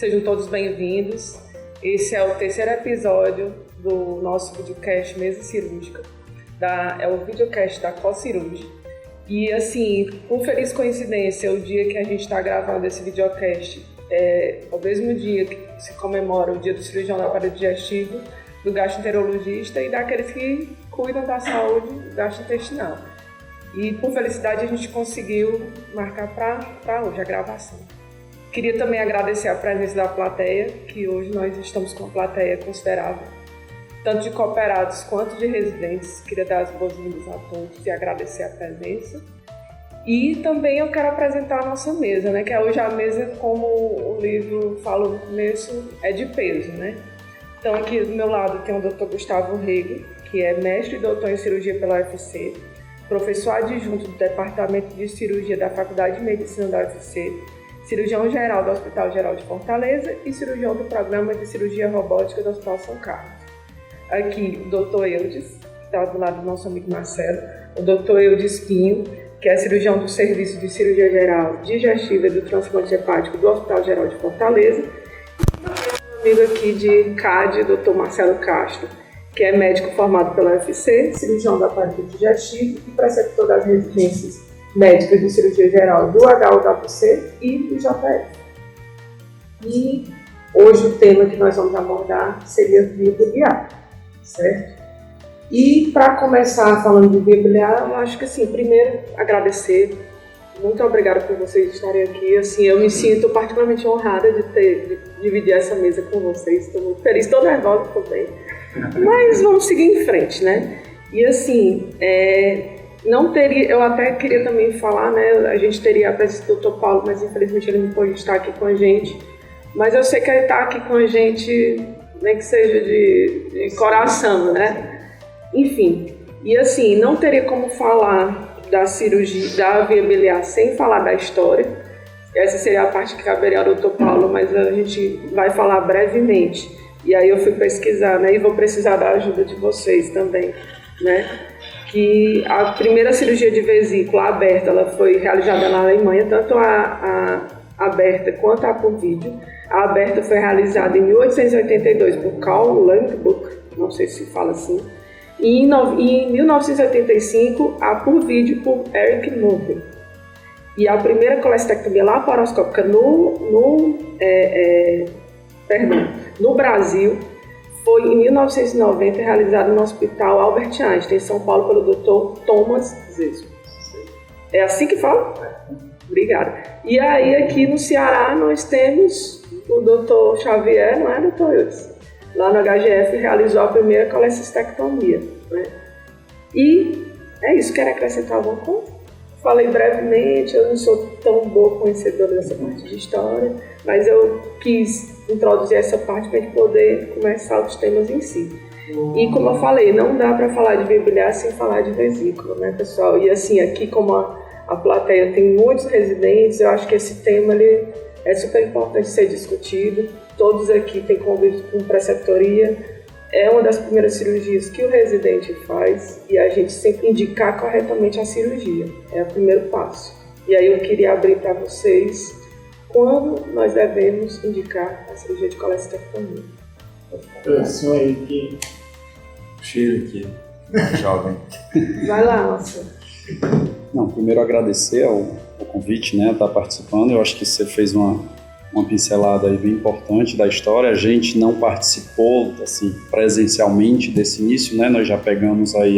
Sejam todos bem-vindos. Esse é o terceiro episódio do nosso videocast Mesa Cirúrgica. É o videocast da CoCirurg. E assim, por feliz coincidência, o dia que a gente está gravando esse videocast é o mesmo dia que se comemora o dia do cirurgião do aparelho digestivo, do gastroenterologista e daqueles que cuidam da saúde gastrointestinal. E por felicidade a gente conseguiu marcar para hoje a gravação. Queria também agradecer a presença da plateia, que hoje nós estamos com uma plateia considerável, tanto de cooperados quanto de residentes. Queria dar as boas-vindas a todos e agradecer a presença. E também eu quero apresentar a nossa mesa, né? Que é hoje a mesa, como o livro fala no começo, é de peso, né? Então aqui do meu lado tem o Dr. Gustavo Rego, que é mestre e doutor em cirurgia pela UFC, professor adjunto do Departamento de Cirurgia da Faculdade de Medicina da UFC, cirurgião-geral do Hospital Geral de Fortaleza e cirurgião do Programa de Cirurgia Robótica do Hospital São Carlos. Aqui o Dr. Eudes, que está do lado do nosso amigo Marcelo, o Dr. Eudes Pinho, que é cirurgião do Serviço de Cirurgia Geral Digestiva e do Transplante Hepático do Hospital Geral de Fortaleza, e um amigo aqui de CAD, Dr. Marcelo Castro, que é médico formado pela UFC, cirurgião do aparelho digestivo e preceptor das residências médicas de cirurgia geral do HUWC e do JF. E hoje o tema que nós vamos abordar seria via biliar, certo? E para começar falando de via biliar, eu acho que assim, primeiro agradecer, muito obrigada por vocês estarem aqui. Assim, eu me sinto particularmente honrada de dividir essa mesa com vocês. Estou muito feliz, estou nervosa também. Mas vamos seguir em frente, né? E assim, não teria, eu até queria também falar, né? A gente teria a presença do Dr. Paulo, mas infelizmente ele não pôde estar aqui com a gente. Mas eu sei que ele está aqui com a gente, nem que seja de coração, né? Enfim, e assim, não teria como falar da cirurgia, da via biliar sem falar da história. Essa seria a parte que caberia ao Dr. Paulo, mas a gente vai falar brevemente. E aí eu fui pesquisar, né, e vou precisar da ajuda de vocês também, né, que a primeira cirurgia de vesícula aberta, ela foi realizada na Alemanha, tanto a aberta quanto a por vídeo. A aberta foi realizada em 1882 por Karl Langebuck, não sei se fala assim, e em 1985 a por vídeo por Eric Nobel. E a primeira colestectomia laparoscópica no Brasil foi em 1990 realizada no Hospital Albert Einstein, em São Paulo, pelo Dr. Thomas Zesso. É assim que fala? Obrigada. E aí aqui no Ceará nós temos o Dr. Xavier, não é, Dr. Eudes? Lá no HGF realizou a primeira colecistectomia, né? E é isso, quero acrescentar alguma coisa? Falei brevemente, eu não sou tão boa conhecedora dessa parte de história, mas eu quis introduzir essa parte para a gente poder começar os temas em si. E como eu falei, não dá para falar de via biliar sem falar de vesícula, né, pessoal? E assim, aqui como a plateia tem muitos residentes, eu acho que esse tema ele é super importante ser discutido. Todos aqui têm convívio com preceptoria. É uma das primeiras cirurgias que o residente faz e a gente sempre indicar corretamente a cirurgia. É o primeiro passo. E aí eu queria abrir para vocês quando nós devemos indicar a cirurgia de colestectomia. Isso aí que cheiro aqui, jovem. Vai lá, Marcelo. Não, primeiro agradecer ao convite, né, a estar participando. Eu acho que você fez uma pincelada aí bem importante da história. A gente não participou assim, presencialmente desse início, né? Nós já pegamos aí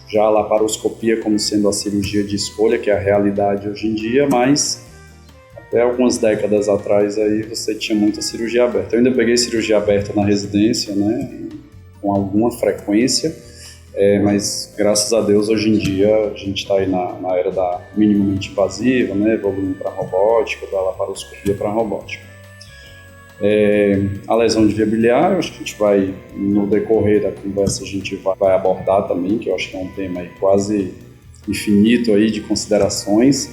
já a laparoscopia como sendo a cirurgia de escolha, que é a realidade hoje em dia, mas até algumas décadas atrás aí você tinha muita cirurgia aberta. Eu ainda peguei cirurgia aberta na residência, né, com alguma frequência, mas graças a Deus hoje em dia a gente está aí na era da minimamente invasiva, né, evoluindo para robótica, da laparoscopia para robótica. A lesão de via biliar, eu acho que a gente vai, no decorrer da conversa, a gente vai abordar também, que eu acho que é um tema aí quase infinito aí de considerações,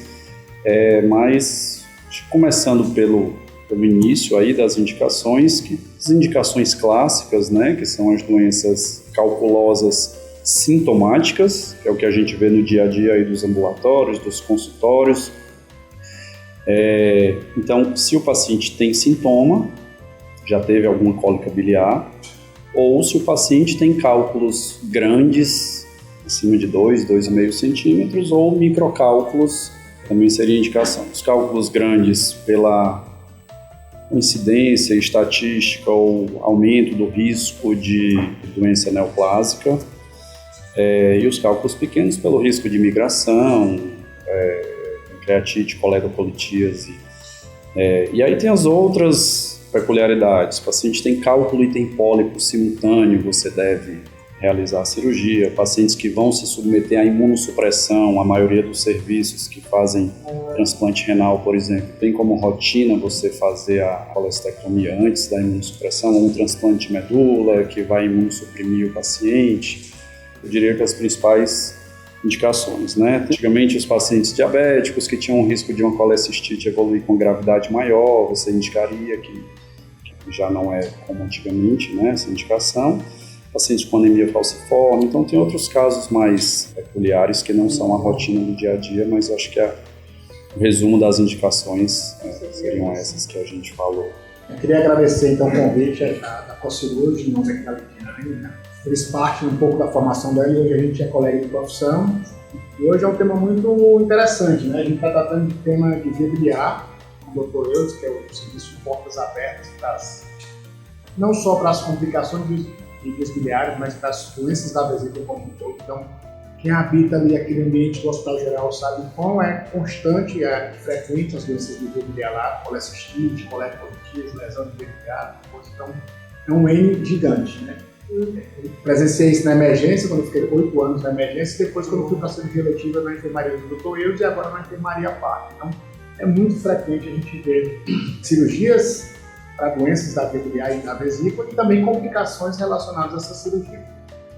mas começando pelo início aí das indicações, as indicações clássicas, né, que são as doenças calculosas sintomáticas, que é o que a gente vê no dia a dia aí dos ambulatórios, dos consultórios, Então, se o paciente tem sintoma, já teve alguma cólica biliar, ou se o paciente tem cálculos grandes, acima de 2,5 centímetros, ou microcálculos, também seria indicação. Os cálculos grandes pela incidência estatística ou aumento do risco de doença neoplásica, e os cálculos pequenos pelo risco de migração, pancreatite, coletocolítíase. E aí tem as outras peculiaridades. O paciente tem cálculo e tem pólipo simultâneo, você deve realizar a cirurgia. Pacientes que vão se submeter à imunossupressão, a maioria dos serviços que fazem transplante renal, por exemplo, tem como rotina você fazer a colestectomia antes da imunossupressão, ou um transplante de medula que vai imunossuprimir o paciente. Eu diria que as principais indicações, né? Antigamente, os pacientes diabéticos que tinham um risco de uma colecistite evoluir com gravidade maior, você indicaria, que já não é como antigamente, né, essa indicação. Pacientes com anemia falciforme, então tem outros casos mais peculiares que não são a rotina do dia a dia, mas acho que o resumo das indicações seriam essas que a gente falou. Eu queria agradecer então o convite da CoCirurgia, em nome da Litiane, né? Fez parte um pouco da formação dela e hoje a gente é colega de profissão. E hoje é um tema muito interessante, né? A gente está tratando de tema de via biliar, com o Dr. Eudes, que é o serviço de portas abertas, não só para as complicações de vias biliares, mas para as doenças da vesícula como um todo. Então, quem habita ali aquele ambiente do Hospital Geral sabe quão é constante e frequente as doenças de via biliar, colecistite, coletocolítíase, lesão de via biliar. Então, é um N gigante, né? Eu presenciei isso na emergência, quando eu fiquei 8 anos na emergência, e depois quando eu fui para a cirurgia letiva na enfermaria do Dr. Eudes e agora na enfermaria Parque. Então, é muito frequente a gente ver cirurgias para doenças da via biliar e da vesícula e também complicações relacionadas a essa cirurgia.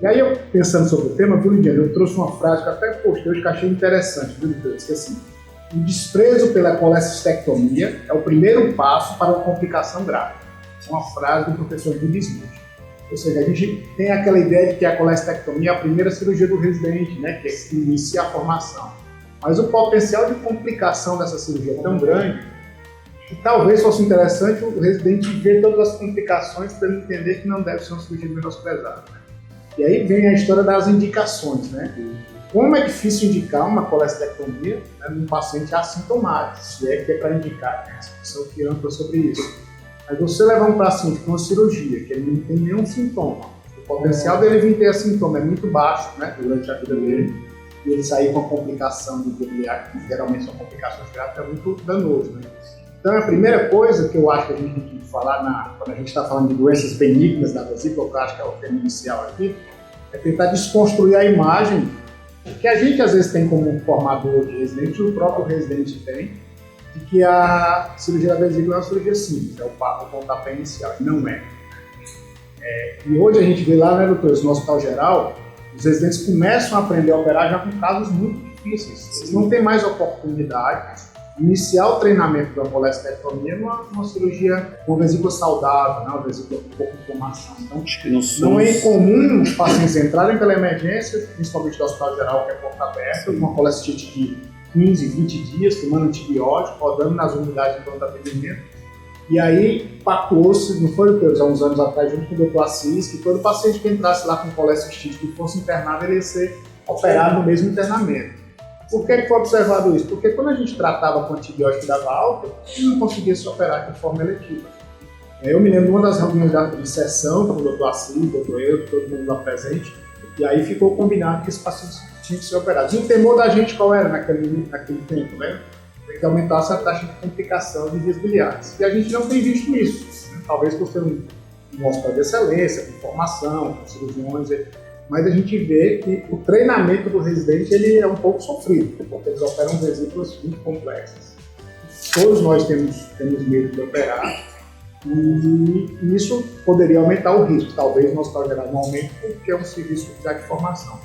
E aí, eu, pensando sobre o tema, viu, Lidiane, eu trouxe uma frase que até postei hoje que achei interessante, viu, Lidiane? Que assim, o desprezo pela colecistectomia é o primeiro passo para uma complicação grave. É uma frase do professor Júlio Smith. Ou seja, a gente tem aquela ideia de que a colestectomia é a primeira cirurgia do residente, né, que inicia a formação. Mas o potencial de complicação dessa cirurgia é tão grande que talvez fosse interessante o residente ver todas as complicações para ele entender que não deve ser uma cirurgia menosprezada. Né? E aí vem a história das indicações, né? Como é difícil indicar uma colestectomia, né, num paciente assintomático, se é que é para indicar, né? Essa pessoa que ampla sobre isso. Mas você levar um paciente com uma cirurgia, que ele não tem nenhum sintoma, o potencial dele vir ter sintoma é muito baixo, né, durante a vida dele, e ele sair com a complicação de via biliar, que geralmente são complicações graves, é muito danoso, né? Então, a primeira coisa que eu acho que a gente tem que falar, quando a gente está falando de doenças benignas da vesícula, que eu acho que é o termo inicial aqui, é tentar desconstruir a imagem que a gente às vezes tem como formador de residente, e o próprio residente tem, de que a cirurgia da vesícula é uma cirurgia simples, é o pontapé inicial, e não é. E hoje a gente vê lá, né, doutor, no Hospital Geral, os residentes começam a aprender a operar já com casos muito difíceis. Eles não têm mais oportunidade de iniciar o treinamento da colestectomia numa cirurgia com vesícula saudável, né, uma vesícula com pouca inflamação. Então, não é incomum os pacientes entrarem pela emergência, principalmente do Hospital Geral, que é porta aberta, com uma colestite de 15, 20 dias, tomando antibiótico, rodando nas unidades de pronto atendimento. E aí, pactuou-se, não foi há uns anos atrás, junto com o Dr. Assis, que todo paciente que entrasse lá com colecistite que fosse internado, ele ia ser operado no mesmo internamento. Por que foi observado isso? Porque quando a gente tratava com antibiótico e dava alta, ele não conseguia se operar de forma eletiva. Eu me lembro de uma das reuniões de sessão com o Dr. Assis, o Dr. Eu, todo mundo lá presente, e aí ficou combinado que esse paciente tinha que ser operado. E o temor da gente qual era naquele tempo, né? Tem que aumentar essa taxa de complicação de vias biliares. E a gente não tem visto isso, né? Talvez por ser um hospital de excelência, com formação, com cirurgiões, mas a gente vê que o treinamento do residente ele é um pouco sofrido, porque eles operam vesículas muito complexas. Todos nós temos medo de operar, e isso poderia aumentar o risco. Talvez no Hospital Geral não aumente, porque é um serviço já de formação.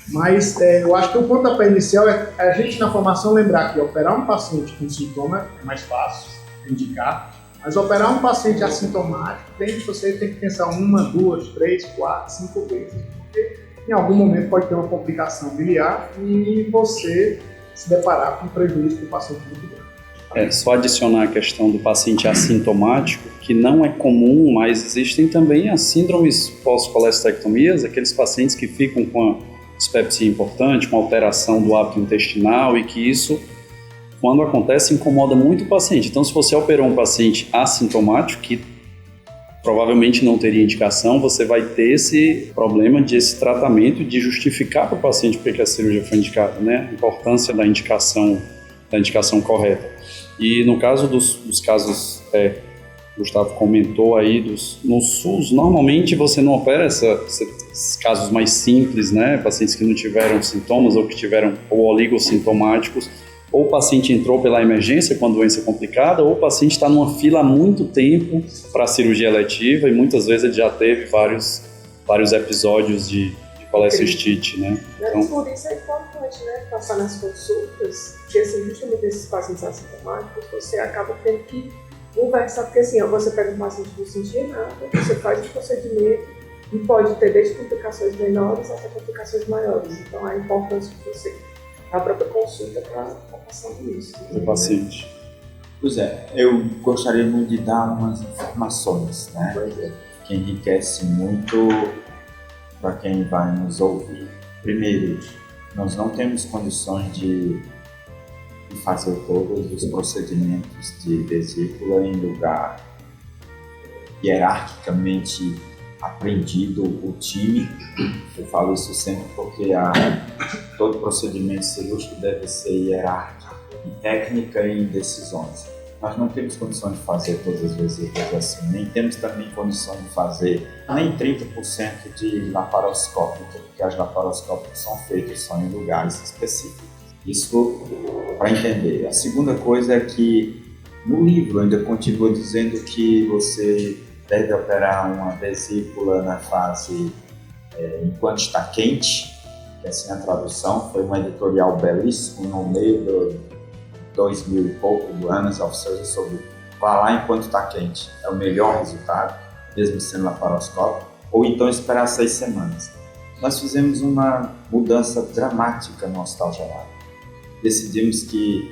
Mas eu acho que o pontapé inicial é a gente na formação lembrar que operar um paciente com sintoma é mais fácil, indicar, mas operar um paciente assintomático, você tem que pensar 1, 2, 3, 4, 5 vezes, porque em algum momento pode ter uma complicação biliar e você se deparar com um prejuízo para o paciente muito grande. Só adicionar a questão do paciente assintomático, que não é comum, mas existem também as síndromes pós-colestectomias, aqueles pacientes que ficam com a dispepsia importante, com alteração do hábito intestinal, e que isso, quando acontece, incomoda muito o paciente. Então, se você operou um paciente assintomático, que provavelmente não teria indicação, você vai ter esse problema esse tratamento de justificar para o paciente porque a cirurgia foi indicada, né? A importância da indicação correta. E no caso dos casos, Gustavo comentou aí, no SUS, normalmente você não opera esses casos mais simples, né? Pacientes que não tiveram sintomas ou que tiveram oligossintomáticos, ou o paciente entrou pela emergência com a doença complicada, ou o paciente está numa fila há muito tempo para a cirurgia eletiva e muitas vezes ele já teve vários episódios de colecistite, né? Então, por isso é importante, né, passar nas consultas, porque assim, justamente esses pacientes assintomáticos, você acaba tendo que conversar, porque assim, você pega um paciente que não sentia nada, você faz o procedimento e pode ter desde complicações menores até complicações maiores. Então, a importância de você, a própria consulta para passar isso. Do paciente. Pois é, eu gostaria muito de dar umas informações, né? Pois é. Que enriquece muito para quem vai nos ouvir. Primeiro, nós não temos condições de fazer todos os procedimentos de vesícula em lugar hierarquicamente aprendido o time. Eu falo isso sempre porque todo procedimento cirúrgico deve ser hierárquico em técnica e em decisões. Nós não temos condições de fazer todas as vesículas assim, nem temos também condição de fazer nem 30% de laparoscópica, porque as laparoscópicas são feitas só em lugares específicos. Isso para entender. A segunda coisa é que no livro ainda continua dizendo que você deve operar uma vesícula na fase enquanto está quente, que assim a tradução foi uma editorial belíssima no meio do 2000 e pouco do Annals of Surgery sobre vá lá enquanto está quente, é o melhor resultado, mesmo sendo laparoscópico, ou então esperar 6 semanas. Nós fizemos uma mudança dramática no Hospital Geral. Decidimos que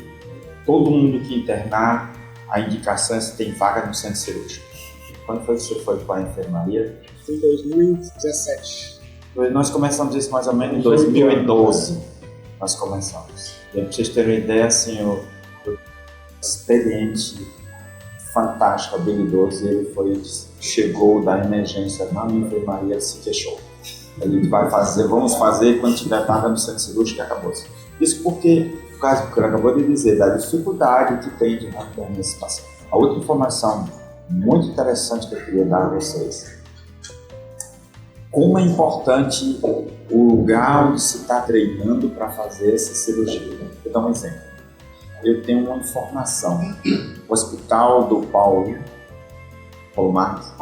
todo mundo que internar, a indicação é se tem vaga no centro cirúrgico. Quando foi que você foi para a enfermaria? Foi em 2017. Nós começamos isso mais ou menos em 2012. Nós começamos. E para vocês terem uma ideia, assim, o experiente, fantástico, habilidoso, ele chegou da emergência na minha enfermaria e se queixou. Ele vamos fazer quando tiver vaga no centro cirúrgico e acabou. Isso porque, por causa do que ele acabou de dizer, da dificuldade que tem de manter nesse paciente. A outra informação muito interessante que eu queria dar a vocês: como é importante o lugar onde se está treinando para fazer essa cirurgia. Vou dar um exemplo. Eu tenho uma informação. O Hospital do Paulo Marques,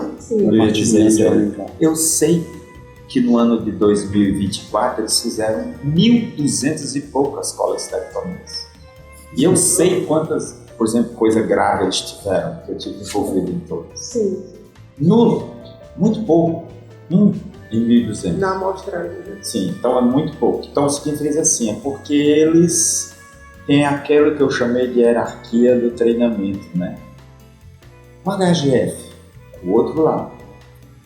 eu sei que no ano de 2024 eles fizeram 1.200 e poucas colestectomias. E eu sei quantas, por exemplo, coisa grave eles tiveram, que eu tive envolvido em todas. Sim. Nulo, muito pouco. Em 1.200. Na amostragem, né? Sim, então é muito pouco. Então o que fez assim, é porque eles têm aquilo que eu chamei de hierarquia do treinamento, né? O HGF, o outro lado.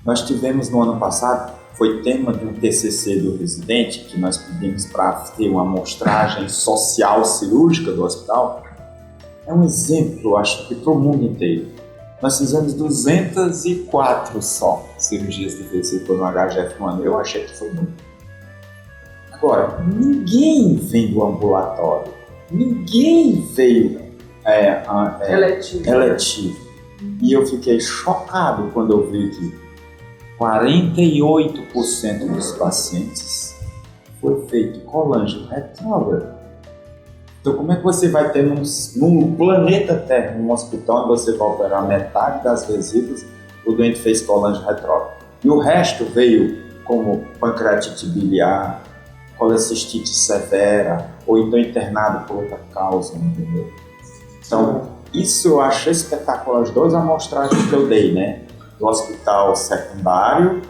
Nós tivemos no ano passado, foi tema de um TCC do residente, que nós pedimos para ter uma amostragem social cirúrgica do hospital. É um exemplo, acho que para o mundo inteiro. Nós fizemos 204 só cirurgias de vesícula no HGF no ano. Eu achei que foi muito. Agora, ninguém vem do ambulatório. Ninguém veio eletivo. E eu fiquei chocado quando eu vi que 48% dos pacientes foi feito colangio retrógrado. Então, como é que você vai ter num planeta Terra, num hospital onde você vai operar metade das vesículas, o doente fez colangio retrógrado? E o resto veio como pancreatite biliar, colecistite severa, ou então internado por outra causa, entendeu? Então, isso eu acho espetacular. As 2 amostragens que eu dei, né? Do hospital secundário,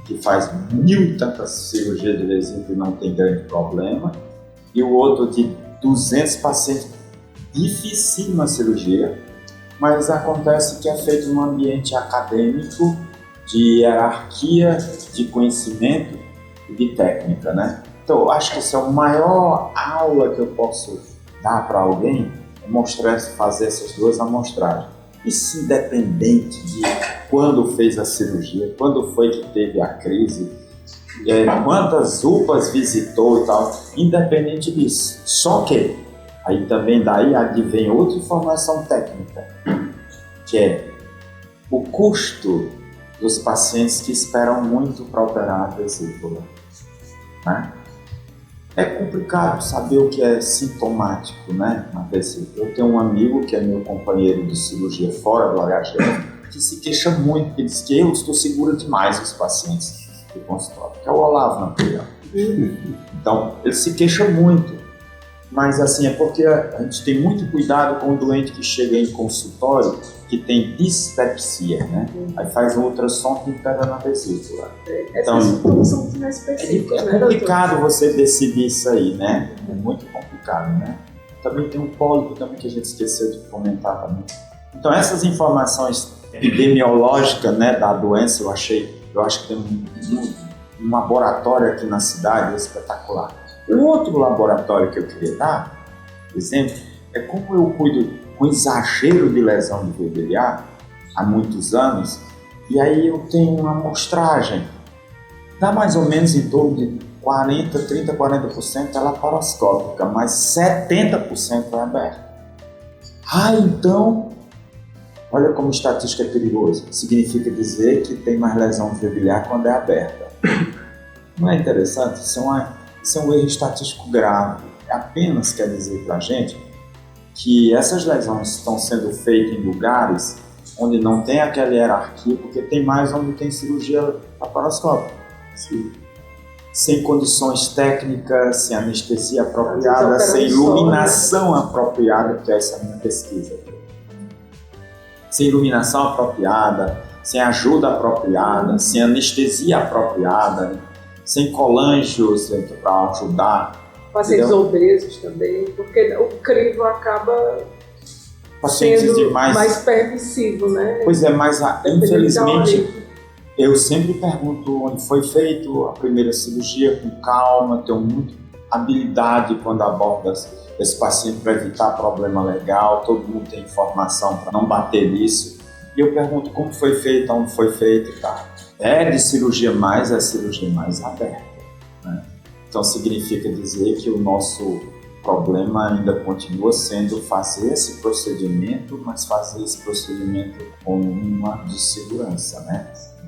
que faz 1.000 tantas cirurgias de vesícula e não tem grande problema, e o outro de 200 pacientes dificílima cirurgia, mas acontece que é feito num ambiente acadêmico, de hierarquia, de conhecimento e de técnica, né? Então, eu acho que essa é a maior aula que eu posso dar para alguém, é mostrar, fazer essas duas amostragens. Isso independente de quando fez a cirurgia, quando foi que teve a crise, quantas UPAs visitou e tal, independente disso. Só que, aí também daí advém outra informação técnica, que é o custo dos pacientes que esperam muito para operar a vesícula, né? É complicado saber o que é sintomático, né, na vesícula. Eu tenho um amigo que é meu companheiro de cirurgia fora do HGF, que se queixa muito, que diz que eu estou segura demais os pacientes do consultório, que é o Olavo Napoleão. Então, ele se queixa muito, mas assim, é porque a gente tem muito cuidado com o doente que chega em consultório que tem dispepsia, né? Aí faz um ultrassom que pega na vesícula. Então, essas sintomas são muito mais específicas, né, complicado doutor? você decidir isso aí, né? É muito complicado, né? Também tem um pólipo também que a gente esqueceu de comentar também. Então, essas informações epidemiológicas, né, da doença, eu acho que tem um laboratório aqui na cidade espetacular. Um outro laboratório que eu queria dar, por exemplo, é como eu cuido com exagero de lesão de VBA há muitos anos, e aí eu tenho uma amostragem, dá mais ou menos em torno de 40% é laparoscópica, mas 70% é aberta. Então, olha como estatística é perigosa. Significa dizer que tem mais lesão de VBA quando é aberta. Não é interessante? Isso é um erro estatístico grave. Apenas quer dizer para a gente que essas lesões estão sendo feitas em lugares onde não tem aquela hierarquia, porque tem mais onde tem cirurgia laparoscópica. Sem condições técnicas, sem anestesia apropriada, sem iluminação apropriada, que é essa minha pesquisa. Sem iluminação apropriada, sem ajuda apropriada, sem anestesia apropriada, sem colângios para ajudar. Pacientes obesos também, porque o crivo acaba pacientes sendo de mais permissivo, né? Pois é, mas infelizmente eu sempre pergunto onde foi feito a primeira cirurgia, com calma, tenho muita habilidade quando abordo esse paciente para evitar problema legal, todo mundo tem informação para não bater nisso. E eu pergunto como foi feito, onde foi feito e tal. É cirurgia mais aberta, né? Então significa dizer que o nosso problema ainda continua sendo fazer esse procedimento, mas fazer esse procedimento com uma de segurança, né?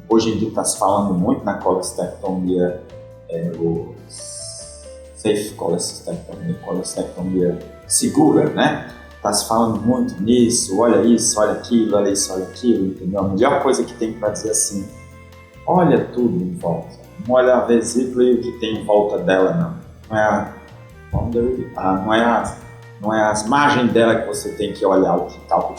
Hoje em dia está se falando muito na colestectomia, o safe colestectomia segura, né? Está se falando muito nisso, olha isso, olha aquilo, olha isso, olha aquilo, entendeu? A melhor coisa que tem para dizer assim, olha tudo em volta. Não olha a vesícula e o que tem em volta dela, não. Não é as margens dela que você tem que olhar o que está.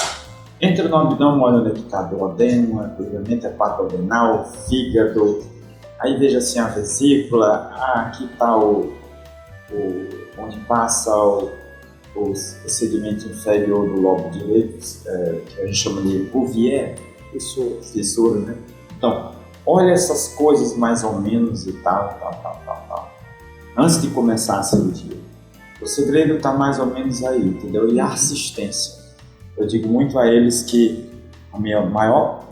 Entra no abdômen, olha onde está duodeno, ligamento hepatorenal, fígado. Aí veja assim a vesícula. Aqui está onde passa o segmento inferior do lobo direito, que a gente chama de Bouvier, fissura, né? Então, olha essas coisas mais ou menos e tal. Antes de começar a cirurgia. O segredo está mais ou menos aí, entendeu? E a assistência. Eu digo muito a eles que a minha maior...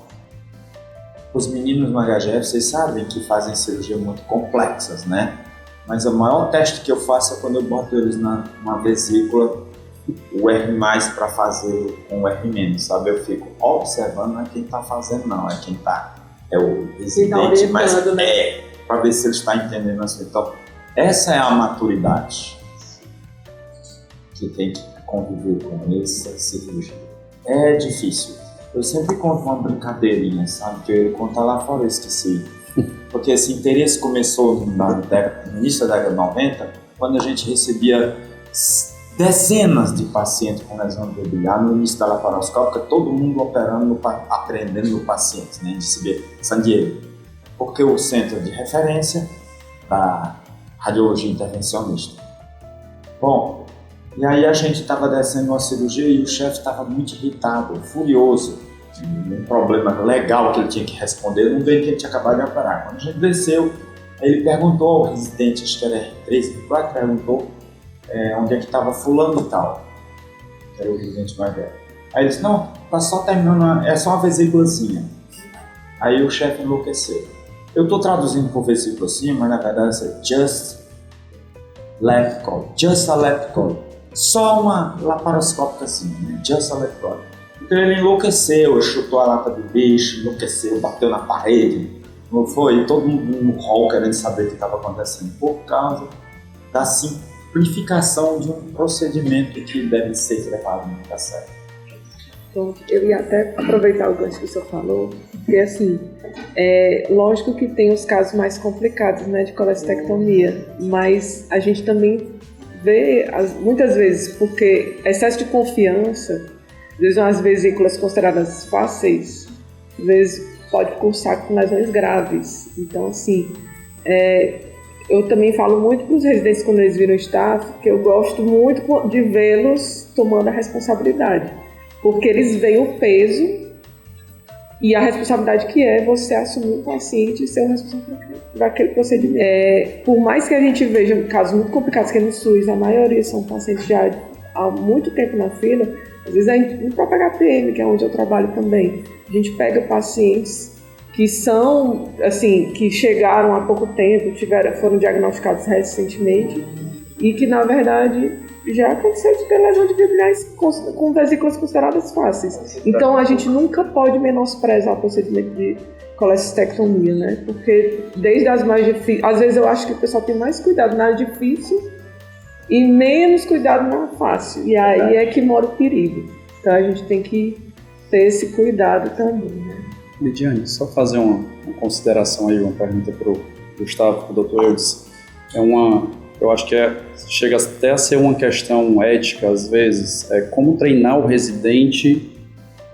Os meninos no HGF, vocês sabem que fazem cirurgia muito complexas, né? Mas o maior teste que eu faço é quando eu boto eles numa vesícula, o R+, para fazer com o R-, sabe? Eu fico observando, não é quem está fazendo, não. É quem está... É o residente, mas para ver se ele está entendendo assim. Então, essa é a maturidade que tem que conviver com essa cirurgia. É difícil. Eu sempre conto uma brincadeirinha, sabe? Que eu ia contar lá fora, eu esqueci. Porque esse interesse começou no início da década de 90, quando a gente recebia dezenas de pacientes com lesão de bilhar no início da laparoscópica, todo mundo operando, aprendendo no paciente, né, de San Diego. Porque o centro de referência da radiologia intervencionista. Bom, E aí a gente estava descendo uma cirurgia e o chefe estava muito irritado, furioso. Um problema legal que ele tinha que responder, não veio que ele tinha acabado de operar. Quando a gente desceu, ele perguntou ao residente, acho que era R3, R4, perguntou onde é que estava fulano e tal, que era o residente mais velho. Aí ele disse, não, tá só terminando, é só uma vesículazinha. Aí o chefe enlouqueceu. Eu estou traduzindo por vesículazinha, mas na verdade é just a lepicol. Só uma laparoscópica assim, né? Just a lepicol. Então ele enlouqueceu, chutou a lata do bicho, enlouqueceu, bateu na parede, não foi? Todo mundo no hall querendo saber o que estava acontecendo por causa da simplificação de um procedimento que deve ser levado muito a sério. Então, eu ia até aproveitar o gancho que o senhor falou, porque assim, lógico que tem os casos mais complicados, né, de colestectomia, mas a gente também vê, muitas vezes, porque excesso de confiança, às vezes umas vesículas consideradas fáceis, às vezes pode cursar com lesões graves. Então, assim, eu também falo muito para os residentes quando eles viram staff, que eu gosto muito de vê-los tomando a responsabilidade. Porque eles veem o peso e a responsabilidade que é você assumir o paciente e ser o responsável daquele procedimento. Por mais que a gente veja casos muito complicados, que no SUS a maioria são pacientes já há muito tempo na fila, às vezes no próprio HPM, que é onde eu trabalho também, a gente pega pacientes que são, assim, que chegaram há pouco tempo, foram diagnosticados recentemente e que, na verdade, já aconteceu de ter lesão de viabilidade com vesículas consideradas fáceis. Então, a gente nunca pode menosprezar o procedimento de colestectomia, né? Porque desde as mais difíceis, às vezes eu acho que o pessoal tem mais cuidado na difícil e menos cuidado na fácil. E aí é que mora o perigo. Então, a gente tem que ter esse cuidado também, né? Lidiane, só fazer uma consideração aí, uma pergunta para o Gustavo, para o Dr. Eudes. Eu acho que chega até a ser uma questão ética, às vezes, como treinar o residente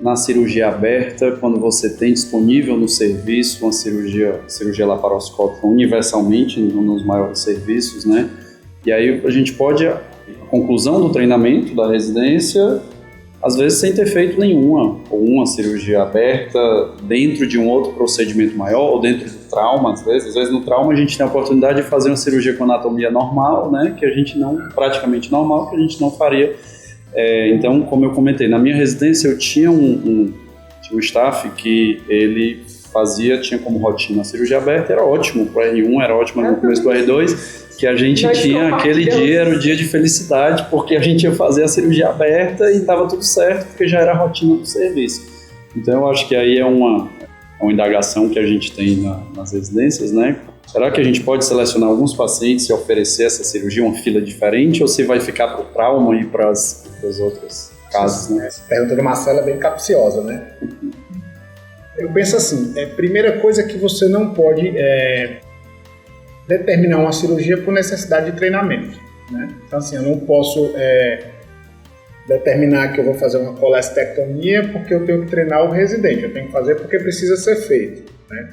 na cirurgia aberta quando você tem disponível no serviço uma cirurgia laparoscópica universalmente nos maiores serviços, né? E aí a gente pode, a conclusão do treinamento da residência, às vezes sem ter feito nenhuma, ou uma cirurgia aberta dentro de um outro procedimento maior, ou dentro do trauma, às vezes no trauma a gente tem a oportunidade de fazer uma cirurgia com anatomia normal, né, que a gente não, praticamente normal, que a gente não faria. Então, como eu comentei, na minha residência eu tinha um staff que ele tinha como rotina a cirurgia aberta, era ótimo pro R1, era ótimo no começo do R2, que a gente tinha aquele dia, era o dia de felicidade, porque a gente ia fazer a cirurgia aberta e estava tudo certo, porque já era a rotina do serviço. Então eu acho que aí é uma indagação que a gente tem nas residências, né? Será que a gente pode selecionar alguns pacientes e oferecer essa cirurgia, uma fila diferente, ou se vai ficar para o trauma e para as outras casos, né? Essa pergunta do Marcelo é bem capciosa, né? Eu penso assim, primeira coisa que você não pode determinar uma cirurgia por necessidade de treinamento, né? Então assim, eu não posso determinar que eu vou fazer uma colestectomia porque eu tenho que treinar o residente, eu tenho que fazer porque precisa ser feito, né?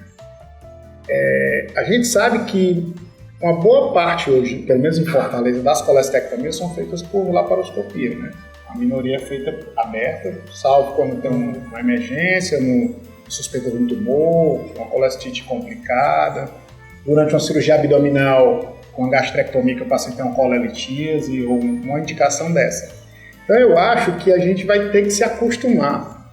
A gente sabe que uma boa parte hoje, pelo menos em Fortaleza, das colestectomias são feitas por laparoscopia, né? A minoria é feita aberta, salvo quando tem uma emergência, suspeita de um tumor, uma colestite complicada, durante uma cirurgia abdominal com uma gastrectomia que o paciente tem uma colelitíase ou uma indicação dessa. Então eu acho que a gente vai ter que se acostumar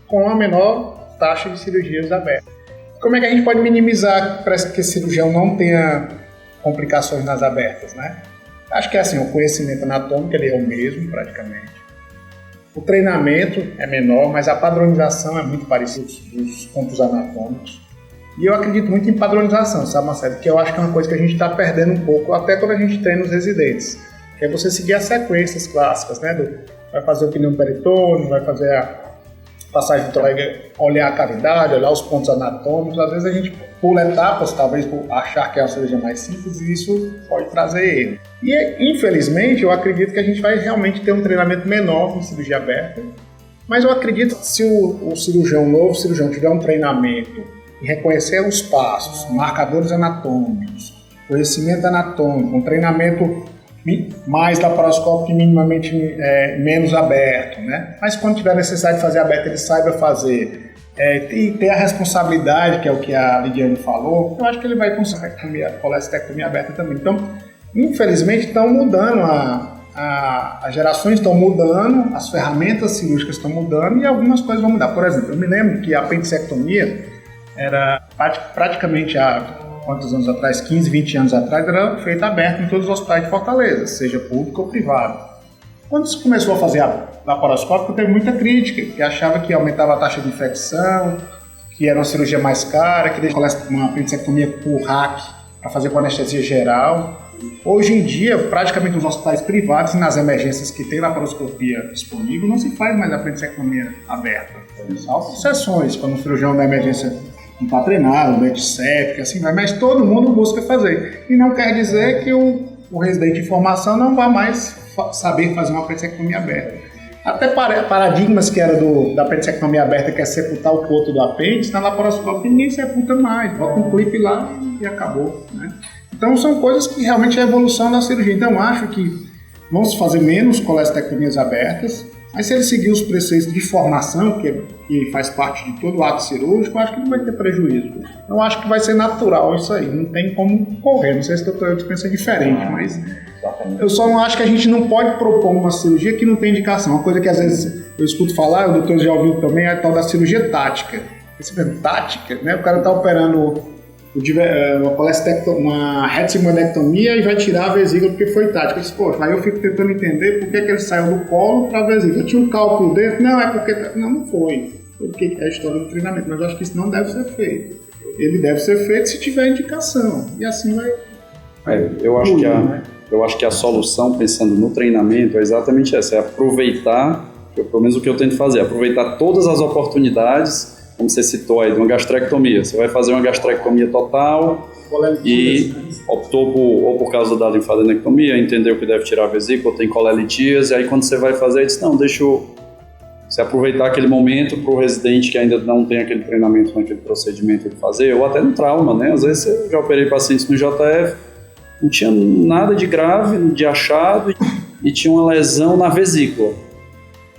com a menor taxa de cirurgias abertas. Como é que a gente pode minimizar para que esse cirurgião não tenha complicações nas abertas, né? Acho que assim, o conhecimento anatômico ele é o mesmo praticamente. O treinamento é menor, mas a padronização é muito parecida dos pontos anatômicos. E eu acredito muito em padronização, sabe, Marcelo? Que eu acho que é uma coisa que a gente está perdendo um pouco, até quando a gente treina os residentes. Que é você seguir as sequências clássicas, né? Vai fazer o pneu peritônio, vai fazer a passagem, então vai olhar a cavidade, olhar os pontos anatômicos. Às vezes a gente pula etapas, talvez por achar que é uma cirurgia mais simples, e isso pode trazer erro. E, infelizmente, eu acredito que a gente vai realmente ter um treinamento menor em cirurgia aberta, mas eu acredito que se o novo cirurgião tiver um treinamento e reconhecer os passos, marcadores anatômicos, conhecimento anatômico, um treinamento mais laparoscópico e minimamente menos aberto, né? Mas quando tiver necessidade de fazer aberto, ele saiba fazer. E ter a responsabilidade, que é o que a Lidiane falou, eu acho que ele vai conseguir a colestectomia aberta também. Então, infelizmente, estão mudando, as gerações estão mudando, as ferramentas cirúrgicas estão mudando e algumas coisas vão mudar. Por exemplo, eu me lembro que a apendicectomia era praticamente há quantos anos atrás, 15, 20 anos atrás, era feita aberta em todos os hospitais de Fortaleza, seja público ou privado. Quando se começou a fazer a laparoscópica, teve muita crítica, que achava que aumentava a taxa de infecção, que era uma cirurgia mais cara, que deixava uma apendicectomia por hack para fazer com anestesia geral. Hoje em dia, praticamente nos hospitais privados e nas emergências que tem laparoscopia disponível, não se faz mais apendicectomia aberta. Salvo exceções, quando o cirurgião da emergência não está treinado, doente séptico, assim vai, mas todo mundo busca fazer. E não quer dizer que o residente de formação não vai mais saber fazer uma apendicectomia aberta. Até paradigmas que era da apendicectomia aberta, que é sepultar o coto do apêndice, na laparoscópia ninguém sepulta mais, bota um clipe lá e acabou, né? Então são coisas que realmente é a evolução da cirurgia. Então acho que vão se fazer menos colestectomias abertas, mas se ele seguir os preceitos de formação, que faz parte de todo o ato cirúrgico, eu acho que não vai ter prejuízo. Então acho que vai ser natural isso aí, não tem como correr. Não sei se o doutor pensa diferente, mas eu só não acho que a gente não pode propor uma cirurgia que não tem indicação. Uma coisa que às vezes eu escuto falar, o doutor já ouviu também, é a tal da cirurgia tática. Esse mesmo, tática, né? O cara está operando uma retinoidectomia e vai tirar a vesícula porque foi tática. Eu disse, poxa, aí eu fico tentando entender por que ele saiu do colo para a vesícula. Tinha um cálculo dentro? Não, é porque... Não foi. Porque é a história do treinamento. Mas eu acho que isso não deve ser feito. Ele deve ser feito se tiver indicação. E assim vai... Eu acho que a solução, pensando no treinamento, é exatamente essa. É aproveitar, pelo menos o que eu tento fazer, aproveitar todas as oportunidades, como você citou aí, de uma gastrectomia. Você vai fazer uma gastrectomia total e optou por causa da linfadenectomia, entendeu que deve tirar a vesícula, tem colelitias, e aí quando você vai fazer, diz, não, deixa você aproveitar aquele momento para o residente que ainda não tem aquele treinamento naquele procedimento de fazer, ou até no trauma, né? Às vezes eu já operei pacientes no JF, não tinha nada de grave, de achado, e tinha uma lesão na vesícula.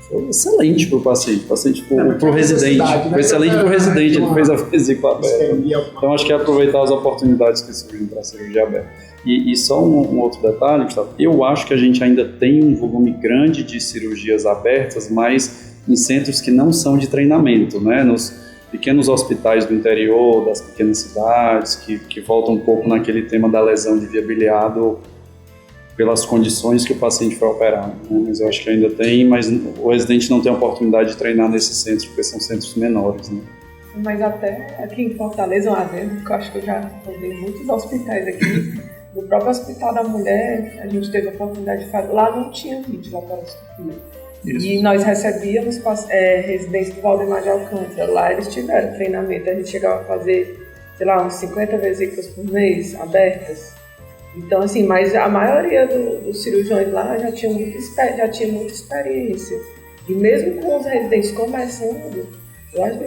Foi excelente para o paciente, para o residente. Né? Foi excelente para o residente, ele fez a vesícula aberta. Então acho que é aproveitar as oportunidades que surgem para a cirurgia aberta. E só um outro detalhe, Gustavo, eu acho que a gente ainda tem um volume grande de cirurgias abertas, mas em centros que não são de treinamento, né? Nos pequenos hospitais do interior, das pequenas cidades, que voltam um pouco naquele tema da lesão de via biliar pelas condições que o paciente foi operado, né? Mas eu acho que ainda tem, mas o residente não tem a oportunidade de treinar nesses centros, porque são centros menores, né? Mas até aqui em Fortaleza, lá dentro, que eu acho que eu já rodei muitos hospitais aqui, no próprio Hospital da Mulher, a gente teve a oportunidade de fazer, lá não tinha vídeo laparoscopia. E nós recebíamos residentes do Valdemar de Alcântara, lá eles tiveram treinamento, a gente chegava a fazer, sei lá, uns 50 vesículas por mês, abertas. Então, assim, mas a maioria dos cirurgiões lá já tinha muita experiência. E mesmo com os residentes começando,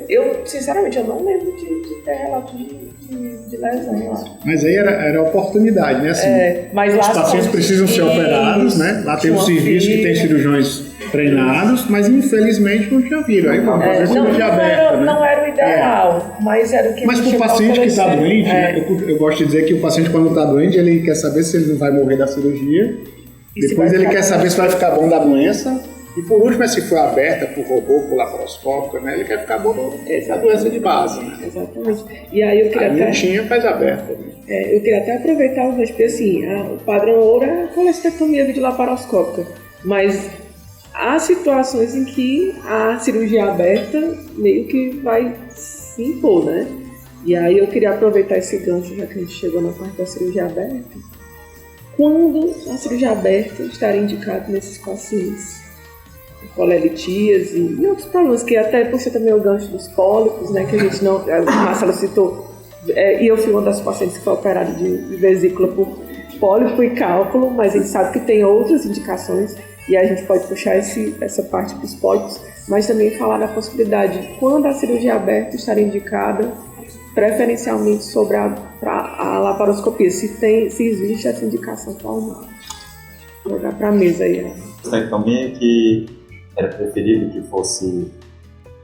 eu sinceramente, eu não lembro de ter relato de lesão lá. Mas aí era oportunidade, né? Assim, mas lá os pacientes precisam ser operados, né? Lá tem um serviço que tem cirurgiões treinados, mas infelizmente não tinha vírus. Aí vamos fazer cirurgia aberta, né? Não era o ideal, mas era o que... Mas para o paciente que está doente, né? Eu gosto de dizer que o paciente quando está doente, ele quer saber se ele não vai morrer da cirurgia, depois ele quer saber se vai ficar bom da doença, e por último, se for aberta por robô, por laparoscópica, né? Ele quer ficar bom da doença de base, né? Exatamente. E aí eu queria não tinha, faz aberta. Né? Eu queria até aproveitar o porque assim, o padrão ouro é a colestectomia videolaparoscópica, mas há situações em que a cirurgia aberta meio que vai se impor, né? E aí eu queria aproveitar esse gancho, já que a gente chegou na parte da cirurgia aberta. Quando a cirurgia aberta estaria indicada nesses pacientes? Colelitias e outros problemas, que até puxa também o gancho dos pólipos, né? Que a gente não... A Marcela citou, e eu fui uma das pacientes que foi operada de vesícula por pólipo e cálculo, mas a gente sabe que tem outras indicações. E a gente pode puxar essa parte para os pólipos, mas também falar da possibilidade de quando a cirurgia aberta estaria indicada, preferencialmente sobre a laparoscopia, se existe essa indicação formal. Jogar pra mesa aí, né? Também é que era preferível que fosse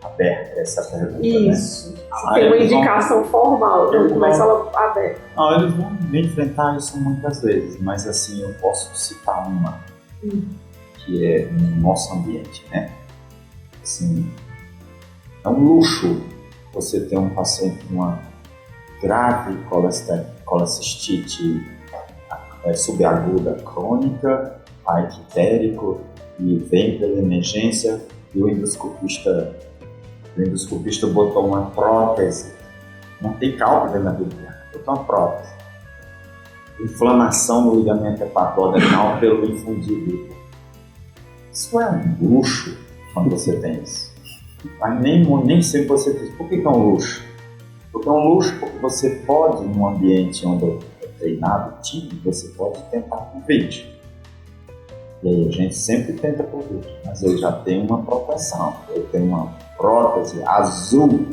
aberta essa pergunta, Isso. né? Tem uma eles vão- indicação formal, então eles começa vão- ela aberta. Não, eles vão enfrentar isso muitas vezes, mas assim, eu posso citar uma que é no nosso ambiente, né? Assim, é um luxo você ter um paciente com uma grave colestite subaguda crônica, a ictérico, e vem pela emergência e o endoscopista botou uma prótese. Não tem cálculo na Bíblia, botou uma prótese. Inflamação no ligamento hepatoadenal pelo infundido. Isso é um luxo quando você tem isso. Mas nem sempre você tem. Por que é um luxo? Porque é um luxo porque você pode, num ambiente onde é treinado, time, você pode tentar por vídeo. E aí a gente sempre tenta por vídeo, mas eu já tenho uma proteção, eu tenho uma prótese azul.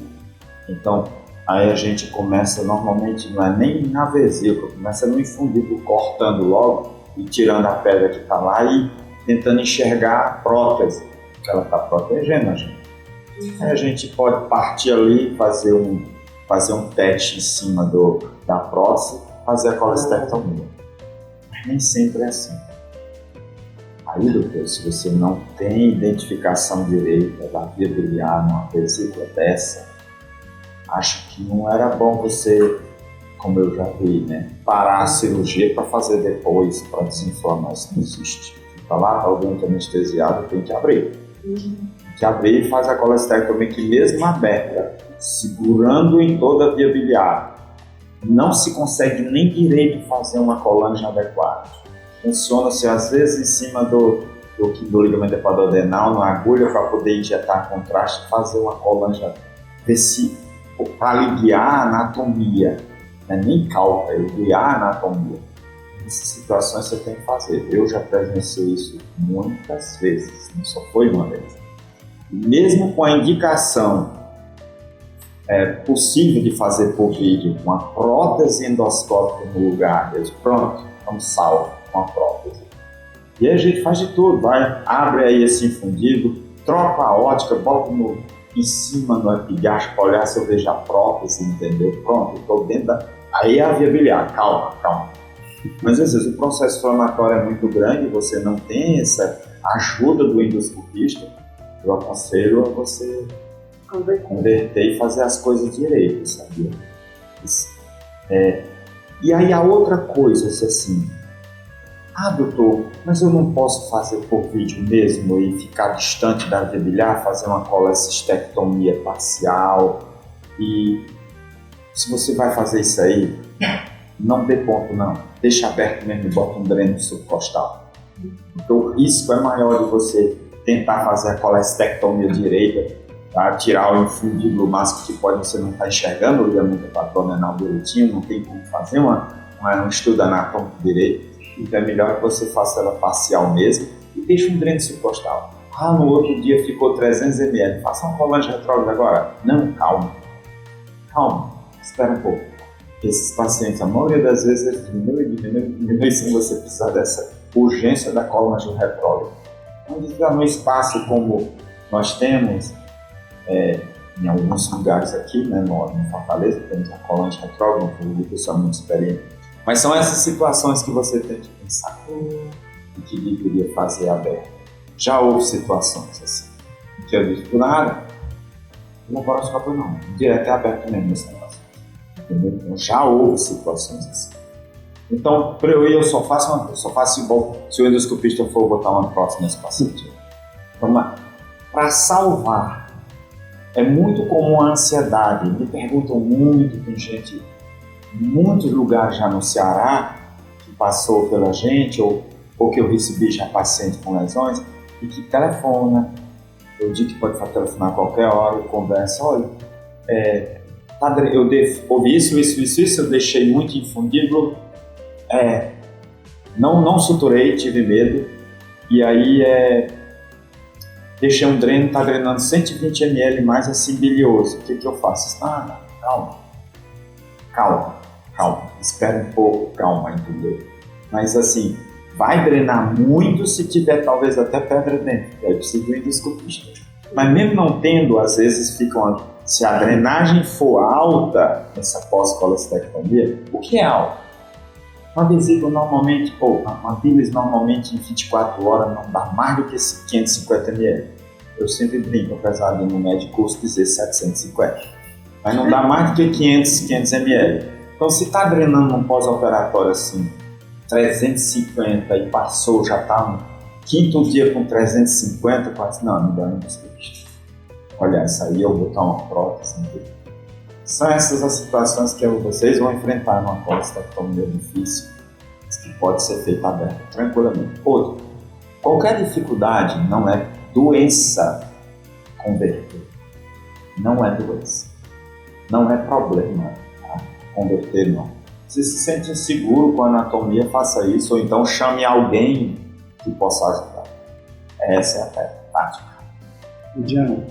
Então, aí a gente começa, normalmente, não é nem na vesícula, começa no infundido, cortando logo e tirando a pedra que está lá e tentando enxergar a prótese, que ela está protegendo a gente. Aí a gente pode partir ali, fazer um teste em cima da prótese, fazer a colestectomia. Mas nem sempre é assim. Aí, doutor, se você não tem identificação direita da via biliar numa vesícula dessa, acho que não era bom você, como eu já vi, né, parar a cirurgia para fazer depois, para desinflamar. Isso não existe. Está lá, está o dente anestesiado, tem que abrir. Tem que abrir e faz a colestectomia que mesmo aberta, segurando em toda a via biliar, não se consegue nem direito fazer uma colange adequada. Funciona-se às vezes em cima do ligamento hepatoadenal, na agulha, para poder injetar contraste e fazer uma colange, para aliviar a anatomia, não é nem cálculo, é aliviar a anatomia. Nessas situações você tem que fazer. Eu já presenciei isso muitas vezes, não só foi uma vez. E mesmo com a indicação possível de fazer por vídeo, com a prótese endoscópica no lugar, eu disse, pronto, estamos salvos com a prótese. E aí a gente faz de tudo, abre aí esse infundido, troca a ótica, bota em cima no epigastro para olhar se eu vejo a prótese, entendeu? Pronto, estou dentro da... Aí é a via biliar, calma. Mas às vezes o processo inflamatório é muito grande, você não tem essa ajuda do endoscopista, eu aconselho a você converter e fazer as coisas direito, sabia? E aí a outra coisa, assim, doutor, mas eu não posso fazer por vídeo mesmo e ficar distante da via biliar, fazer uma colecistectomia parcial, e se você vai fazer isso aí, não dê ponto não, deixa aberto mesmo e bota um dreno subcostal. Então o risco é maior de você tentar fazer a colestectomia direita, tá? Tirar o infundido o máximo que pode, você não está enxergando o ligamento hepatoadenal direitinho, não tem como fazer um estudo anatômico direito. Então é melhor que você faça ela parcial mesmo e deixe um dreno subcostal. No outro dia ficou 300 ml, faça uma colange retrógrada agora. Não, calma, espera um pouco. Esses pacientes, a maioria das vezes, eles diminui sem você precisar dessa urgência da colange retrógrada. Então, no espaço como nós temos, em alguns lugares aqui, né, no Fortaleza, temos a colange retrógrada, um pessoal muito experiente. Mas são essas situações que você tem que pensar e que deveria fazer aberto. Já houve situações assim, que eu disse, por nada, o laboratório não, direto é aberto mesmo esse negócio. Entendeu? Então, já houve situações assim. Então, para eu ir, eu só faço igual se o endoscopista for botar uma prótese nesse paciente. Então, para salvar, é muito comum a ansiedade. Me perguntam muito, tem gente em muitos lugares já no Ceará que passou pela gente ou que eu recebi já paciente com lesões e que telefona. Eu digo que pode telefonar a qualquer hora, eu converso, olha, padre, eu ouvi isso, eu deixei muito infundido, não suturei, tive medo, e aí deixei um dreno, está drenando 120 ml mais assim bilioso, o que eu faço? Calma, espera um pouco, calma, entendeu? Mas assim, Vai drenar muito se tiver talvez até pedra dentro, aí precisa do endoscopista. Mas mesmo não tendo, às vezes se a drenagem for alta nessa pós-colestectomia, o que é alto? Uma vesícula normalmente, uma bilis normalmente em 24 horas não dá mais do que 550 ml. Eu sempre brinco, apesar de no médico curso dizer 750. Mas não dá mais do que 500 ml. Então se está drenando num pós-operatório assim, 350 e passou, já está no quinto dia com 350, quase, não dá nem especialista. Olha, essa aí eu vou botar uma prótese. São essas as situações que vocês vão enfrentar numa colestectomia difícil, que pode ser feita aberta, tranquilamente. Outro, qualquer dificuldade não é doença converter. Não é doença. Não é problema, tá? Converter não. Se se sente inseguro com a anatomia, faça isso, ou então chame alguém que possa ajudar. Essa é a tática. Diana,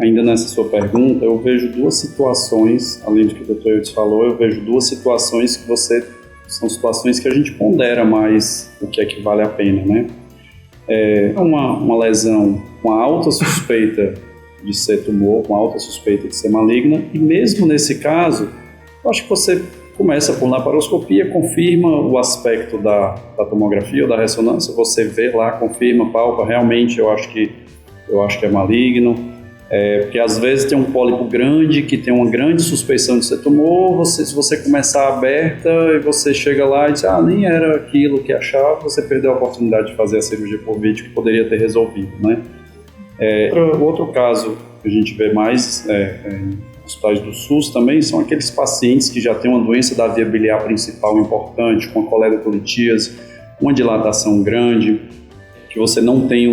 ainda nessa sua pergunta, eu vejo duas situações, além do que o Dr. Eudes falou, eu vejo duas situações que são situações que a gente pondera mais o que é que vale a pena, né? Uma lesão com alta suspeita de ser tumor, com alta suspeita de ser maligna, e mesmo nesse caso, eu acho que você começa por laparoscopia, confirma o aspecto da tomografia ou da ressonância, você vê lá, confirma, palpa, realmente eu acho que é maligno, porque às vezes tem um pólipo grande que tem uma grande suspeição de ser tumor, se você começar aberta e você chega lá e diz, nem era aquilo que achava, você perdeu a oportunidade de fazer a cirurgia por vídeo que poderia ter resolvido, né? Outro caso que a gente vê mais em hospitais do SUS também são aqueles pacientes que já têm uma doença da via biliar principal importante, com a coledocolitíase, uma dilatação grande, que você não tem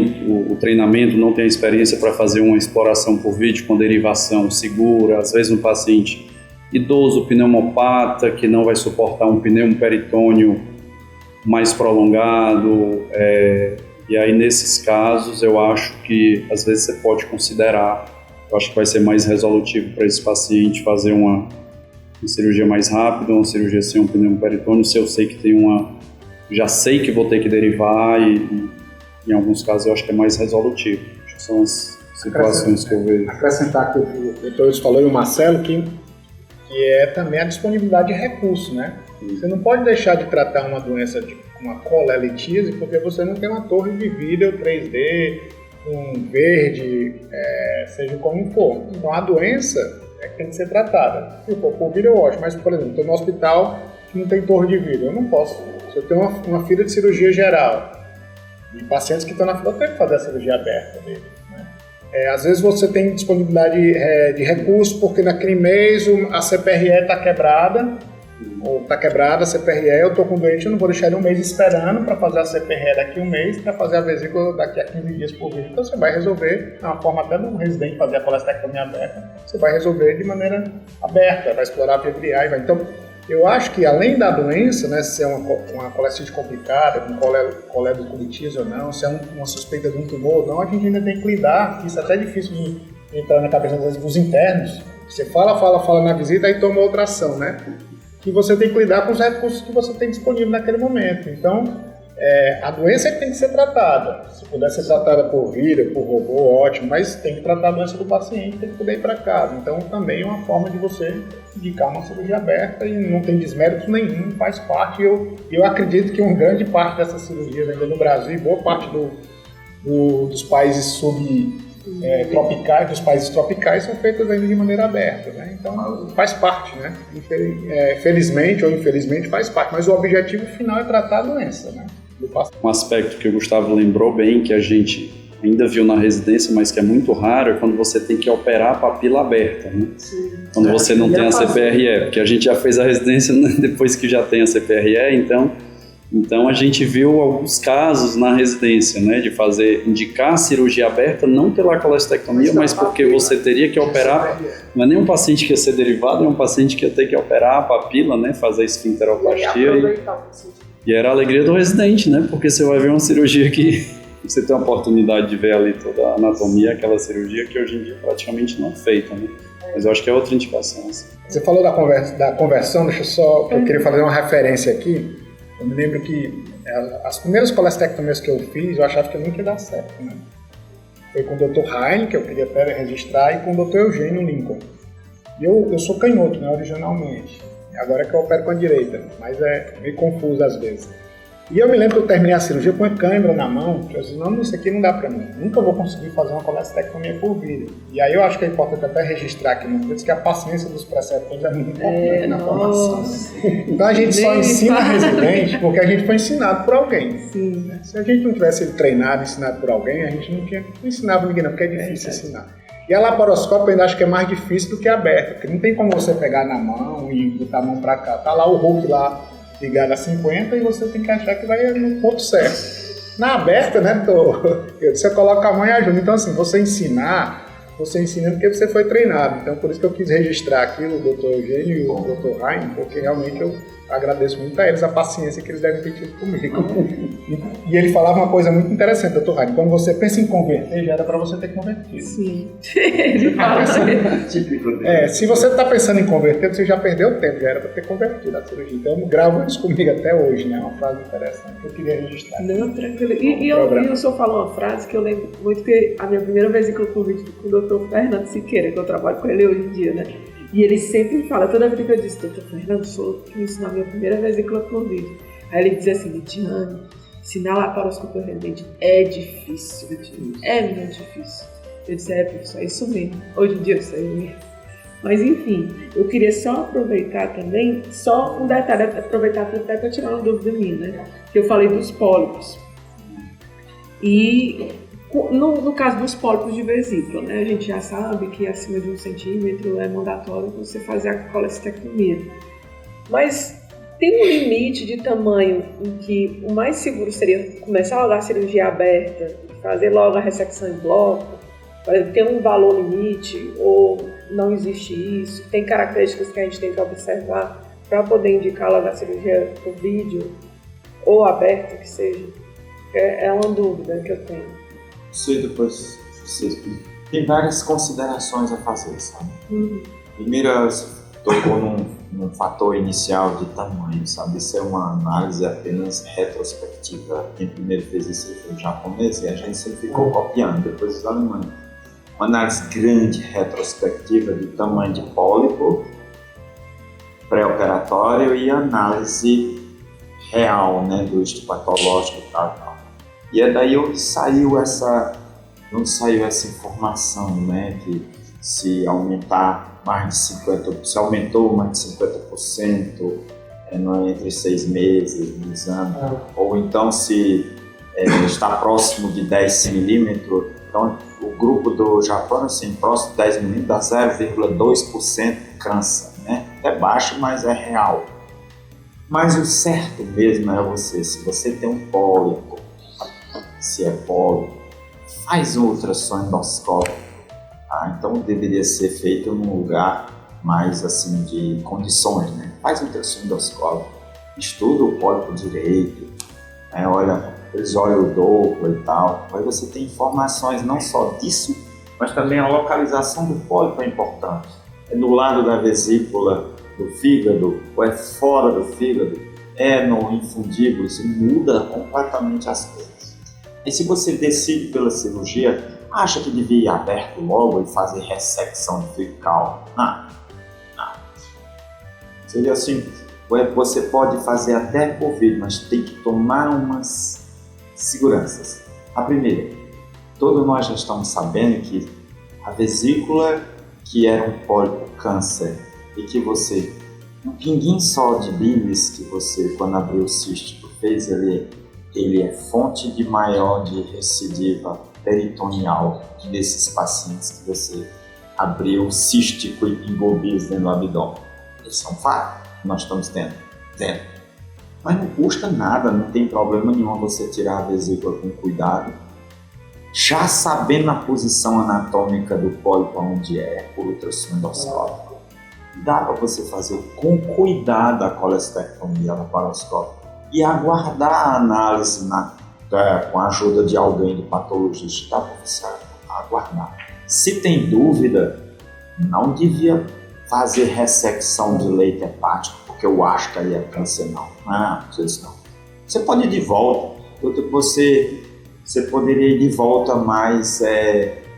o treinamento, não tem a experiência para fazer uma exploração por vídeo com derivação segura, às vezes um paciente idoso, pneumopata, que não vai suportar um pneumoperitônio mais prolongado, e aí nesses casos eu acho que às vezes você pode considerar, eu acho que vai ser mais resolutivo para esse paciente fazer uma cirurgia mais rápida, uma cirurgia sem um pneumoperitônio, se eu sei que já sei que vou ter que derivar e em alguns casos eu acho que é mais resolutivo. Acho que são as situações que eu vejo. Acrescentar que o Dr. Eudes falou e o Marcelo, que é também a disponibilidade de recursos, né? Você não pode deixar de tratar uma doença com uma colelitíase porque você não tem uma torre de vídeo 3D, um verde, seja como for. Então a doença tem que ser tratada. Se for por vídeo, ótimo, mas por exemplo, estou no hospital que não tem torre de vídeo, eu não posso. Se eu tenho uma fila de cirurgia geral, e pacientes que estão na fila têm que fazer a cirurgia aberta dele, né? Às vezes você tem disponibilidade de recursos porque naquele mês a CPRE está quebrada, ou está quebrada a CPRE, eu estou com um doente, eu não vou deixar ele um mês esperando para fazer a CPRE daqui a um mês, para fazer a vesícula daqui a 15 dias por vídeo. Então você vai resolver, é uma forma até do residente fazer a colestectomia aberta, você vai resolver de maneira aberta, vai explorar a via biliar e vai. Então, eu acho que além da doença, né, se é uma colestite complicada, com coledocolitíase ou não, se é uma suspeita de um tumor ou não, a gente ainda tem que lidar, isso é até difícil de entrar na cabeça dos internos. Você fala na visita e toma outra ação, né? Que você tem que lidar com os recursos que você tem disponível naquele momento. Então, a doença tem que ser tratada. Se puder ser tratada por vídeo, por robô, ótimo, mas tem que tratar a doença do paciente, tem que poder ir para casa. Então, também é uma forma de você indicar uma cirurgia aberta e não tem desmérito nenhum, faz parte. Eu acredito que uma grande parte dessas cirurgias ainda no Brasil, e boa parte dos países tropicais, dos países tropicais, são feitas ainda de maneira aberta, né? Então, faz parte, né? Felizmente ou infelizmente faz parte, mas o objetivo final é tratar a doença, né? Um aspecto que o Gustavo lembrou bem, que a gente ainda viu na residência, mas que é muito raro, é quando você tem que operar a papila aberta, né? Sim. Quando você não tem a CPRE, porque a gente já fez a residência depois que já tem a CPRE, então a gente viu alguns casos na residência, né, de indicar a cirurgia aberta, não pela colestectomia, mas porque você teria que operar, não é nem um paciente que ia ser derivado, é um paciente que ia ter que operar a papila, né, fazer esfinteroplastia. E era a alegria do residente, né, porque você vai ver uma cirurgia que você tem a oportunidade de ver ali toda a anatomia, aquela cirurgia que hoje em dia praticamente não é feita, né. Mas eu acho que é outra indicação. Assim. Você falou da conversão, deixa eu só, eu queria fazer uma referência aqui. Eu me lembro que as primeiras colestectomias que eu fiz, eu achava que eu nunca ia dar certo, né? Foi com o Dr. Hein, que eu queria até registrar, e com o Dr. Eugênio Lincoln. E eu sou canhoto, né, originalmente. Agora é que eu opero com a direita, mas é meio confuso às vezes. E eu me lembro que eu terminei a cirurgia com a câimbra na mão, que eu disse, não, isso aqui não dá pra mim. Nunca vou conseguir fazer uma colestectomia por vídeo. E aí eu acho que é importante até registrar aqui no vídeo que a paciência dos preceptores é muito importante na formação. Então a gente só ensina residente porque a gente foi ensinado por alguém. Sim. Se a gente não tivesse sido treinado, ensinado por alguém, a gente não ensinava ninguém não, porque é difícil ensinar. E a laparoscópia eu ainda acho que é mais difícil do que a aberta, porque não tem como você pegar na mão e botar a mão pra cá. Tá lá o Hulk lá ligado a 50 e você tem que achar que vai no ponto certo. Na aberta, né, você coloca a mão e ajuda. Então, assim, você ensina porque você foi treinado. Então, por isso que eu quis registrar aqui o Dr. Eugênio e o Dr. Hein, porque realmente eu agradeço muito a eles a paciência que eles devem ter tido comigo. E ele falava uma coisa muito interessante, Dr. Hein, quando você pensa em converter, já era para você ter convertido. Sim. Ele fala assim. Se você está pensando em converter, você já perdeu tempo, já era para ter convertido a cirurgia. Então, eu gravo isso comigo até hoje, né? Uma frase interessante que eu queria registrar. Não, tranquilo. E o senhor falou uma frase que eu lembro muito, que a minha primeira vez que eu convido com o Dr. Fernando Siqueira, que eu trabalho com ele hoje em dia, né? E ele sempre fala, toda vez que eu disse, Dr. Fernando, sou que me ensinou a minha primeira vesícula por vídeo. Aí ele dizia assim, Lidiane, ensinar laparoscopia residente é difícil, é muito difícil. Eu disse, professor, é isso mesmo. Hoje em dia eu sei mesmo. Mas enfim, eu queria só aproveitar também, só um detalhe, aproveitar até para tirar uma dúvida minha, né? Que eu falei dos pólipos. E no caso dos pólipos de vesícula, né, a gente já sabe que acima de 1 centímetro é mandatório você fazer a colestectomia. Mas tem um limite de tamanho em que o mais seguro seria começar logo a cirurgia aberta, fazer logo a ressecção em bloco? Tem um valor limite ou não existe isso? Tem características que a gente tem que observar para poder indicar logo a cirurgia por vídeo ou aberta, que seja? É uma dúvida que eu tenho. Depois tem várias considerações a fazer, sabe? Primeiro, você tocou num fator inicial de tamanho, sabe? Isso é uma análise apenas retrospectiva. Quem primeiro fez isso foi o japonês e a gente sempre ficou copiando, depois os alemães. Uma análise grande, retrospectiva de tamanho de pólipo, pré-operatório e análise real, né, do histopatológico e tal. E é daí onde saiu essa informação, né, que se aumentar mais de 50%, se aumentou mais de 50% entre 6 meses do exame, ou então se está próximo de 10 milímetros, então o grupo do Japão, assim, próximo de 10 milímetros dá 0,2% câncer, né, é baixo, mas é real. Mas o certo mesmo é se você tem um pólipo, se é pólipo, faz um ultrassom endoscópico, tá? Então deveria ser feito num lugar mais assim de condições, né? Faz um ultrassom endoscópico, estuda o pólipo direito, né? Olha, eles olham o Doppler e tal, aí você tem informações não só disso, mas também a localização do pólipo é importante. É do lado da vesícula do fígado, ou é fora do fígado, é no infundíbulo, isso muda completamente as coisas. E se você decide pela cirurgia, acha que devia ir aberto logo e fazer ressecção fecal? Não. Seria assim, você pode fazer até por vídeo, mas tem que tomar umas seguranças. A primeira, todos nós já estamos sabendo que a vesícula, que era um pólipo câncer, e que você, um pinguinho só de bilis que você, quando abriu o cístico, fez, ele é fonte de maior de recidiva peritoneal desses pacientes que você abriu cístico e pingou bis dentro do abdômen. Esse é um fato que nós estamos tendo. Mas não custa nada, não tem problema nenhum você tirar a vesícula com cuidado, já sabendo a posição anatômica do pólipo onde é, por ultrassom endoscópico. Dá para você fazer com cuidado a colestectomia laparoscópica e aguardar a análise com a ajuda de alguém, de patologista, dá para você aguardar. Se tem dúvida, não devia fazer ressecção de leito hepático, porque eu acho que aí é câncer, não. Não, isso não. Você pode ir de volta, você poderia ir de volta mais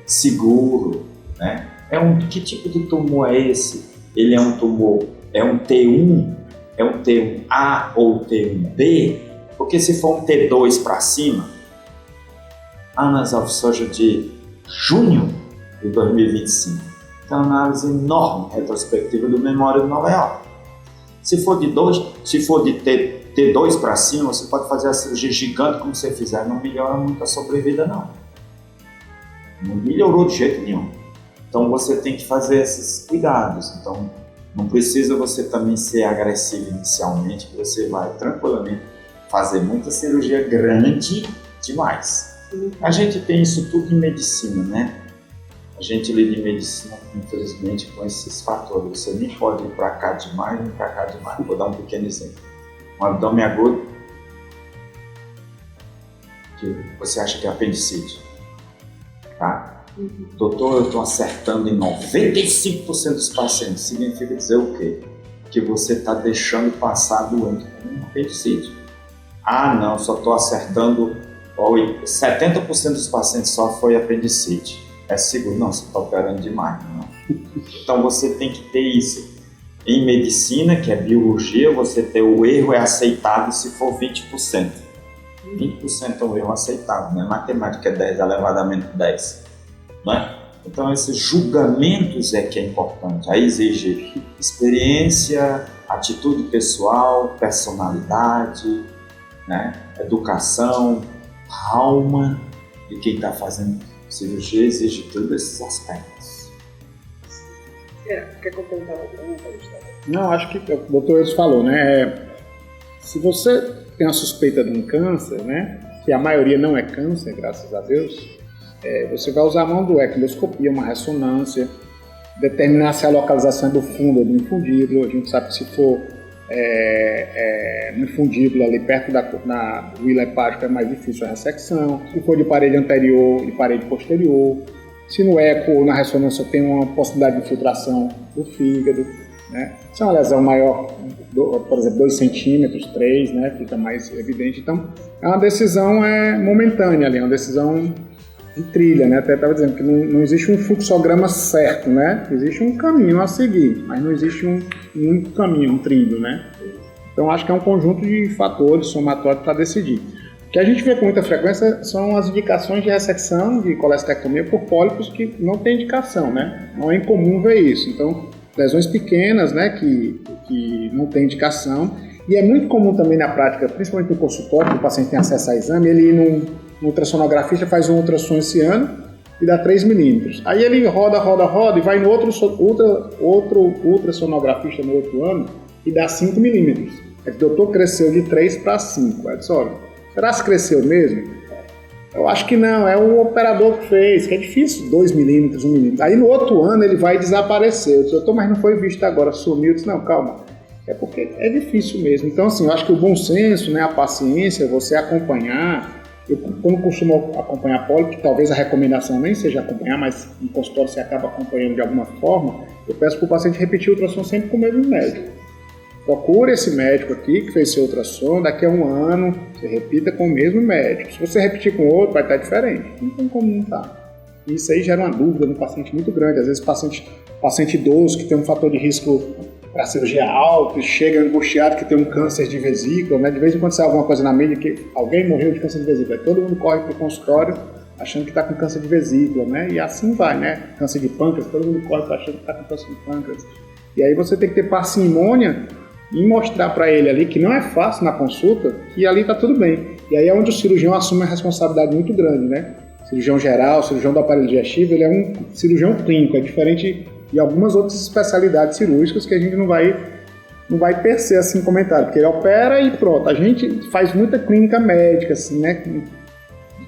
seguro, né? Que tipo de tumor é esse? Ele é um tumor, é um T1, é um T1A ou T1B? Porque se for um T2 para cima, Annals of Surgery de junho de 2025, tem uma análise enorme, retrospectiva do Memória de Nova York. Se for de T2 para cima, você pode fazer a cirurgia gigante como você fizer, não melhora muito a sobrevida, não. Não melhorou de jeito nenhum. Então você tem que fazer esses cuidados. Então não precisa você também ser agressivo inicialmente, que você vai tranquilamente fazer muita cirurgia grande demais. A gente tem isso tudo em medicina, né? A gente lida em medicina, infelizmente, com esses fatores. Você nem pode ir para cá demais, nem para cá demais. Vou dar um pequeno exemplo. Um abdômen agudo, que você acha que é apendicite, tá? Doutor, eu estou acertando em 95% dos pacientes. Significa dizer o quê? Que você está deixando passar doente com um apendicite. Ah, não, só estou acertando 70% dos pacientes só foi apendicite. É seguro? Não, você está operando demais. Não. Então você tem que ter isso. Em medicina, que é biologia, você ter o erro é aceitável se for 20%. 20% é um erro aceitável, né? Matemática é 10 elevado a menos 10. Não é? Então esses julgamentos é que é importante. Aí exige experiência, atitude pessoal, personalidade, né? Educação, alma de quem está fazendo cirurgia, exige todos esses aspectos. Quer complementar alguma coisa? Não, acho que o doutor Eudes falou, né? Se você tem a suspeita de um câncer, né? Que a maioria não é câncer, graças a Deus, você vai usar a mão do endoscopia, uma ressonância, determinar se a localização é do fundo ou do infundíbulo. A gente sabe que se for no infundíbulo ali perto do hilo hepático é mais difícil a ressecção. Se for de parede anterior e parede posterior. Se no eco, na ressonância, tem uma possibilidade de infiltração do fígado, né? Se é uma lesão maior, por exemplo, 2 centímetros, 3, né? Fica mais evidente. Então, é uma decisão momentânea ali, é uma decisão de trilha, né? Até estava dizendo que não existe um fluxograma certo, né? Existe um caminho a seguir, mas não existe um caminho, um trilho, né? Então, acho que é um conjunto de fatores somatórios para decidir. O que a gente vê com muita frequência são as indicações de ressecção, de colestectomia por pólipos que não tem indicação, né? Não é incomum ver isso. Então, lesões pequenas, né, que não tem indicação. E é muito comum também na prática, principalmente no consultório, que o paciente tem acesso a exame, ele ir num ultrassonografista, faz um ultrassom esse ano e dá 3 milímetros. Aí ele roda e vai no outro ultrassonografista no outro ano e dá 5 milímetros. O doutor cresceu de 3 para 5. Aí disse, olha, será que cresceu mesmo? Eu acho que não, é o operador que fez, que é difícil, 2 milímetros, 1 milímetro. Aí no outro ano ele vai desaparecer. Eu disse, doutor, mas não foi visto agora, sumiu. Eu disse, não, calma, é porque é difícil mesmo. Então, assim, eu acho que o bom senso, né, a paciência, você acompanhar. Eu, quando costumo acompanhar pólipo, que talvez a recomendação nem seja acompanhar, mas no consultório você acaba acompanhando de alguma forma, eu peço para o paciente repetir o ultrassom sempre com o mesmo médico. Procure esse médico aqui que fez seu ultrassom, daqui a 1 ano você repita com o mesmo médico. Se você repetir com outro, vai estar diferente. Não tem como não estar. Isso aí gera uma dúvida no paciente muito grande. Às vezes paciente idoso que tem um fator de risco para cirurgia alto, chega angustiado que tem um câncer de vesícula, né? De vez em quando sai alguma coisa na mídia que alguém morreu de câncer de vesícula. Aí todo mundo corre para o consultório achando que está com câncer de vesícula, né? E assim vai, né? Câncer de pâncreas, todo mundo corre achando que está com câncer de pâncreas. E aí você tem que ter parcimônia e mostrar para ele ali que não é fácil na consulta, que ali está tudo bem. E aí é onde o cirurgião assume uma responsabilidade muito grande, né? Cirurgião geral, cirurgião do aparelho digestivo, ele é um cirurgião clínico, é diferente de algumas outras especialidades cirúrgicas que a gente não vai perceber assim comentário, porque ele opera e pronto. A gente faz muita clínica médica, assim, né?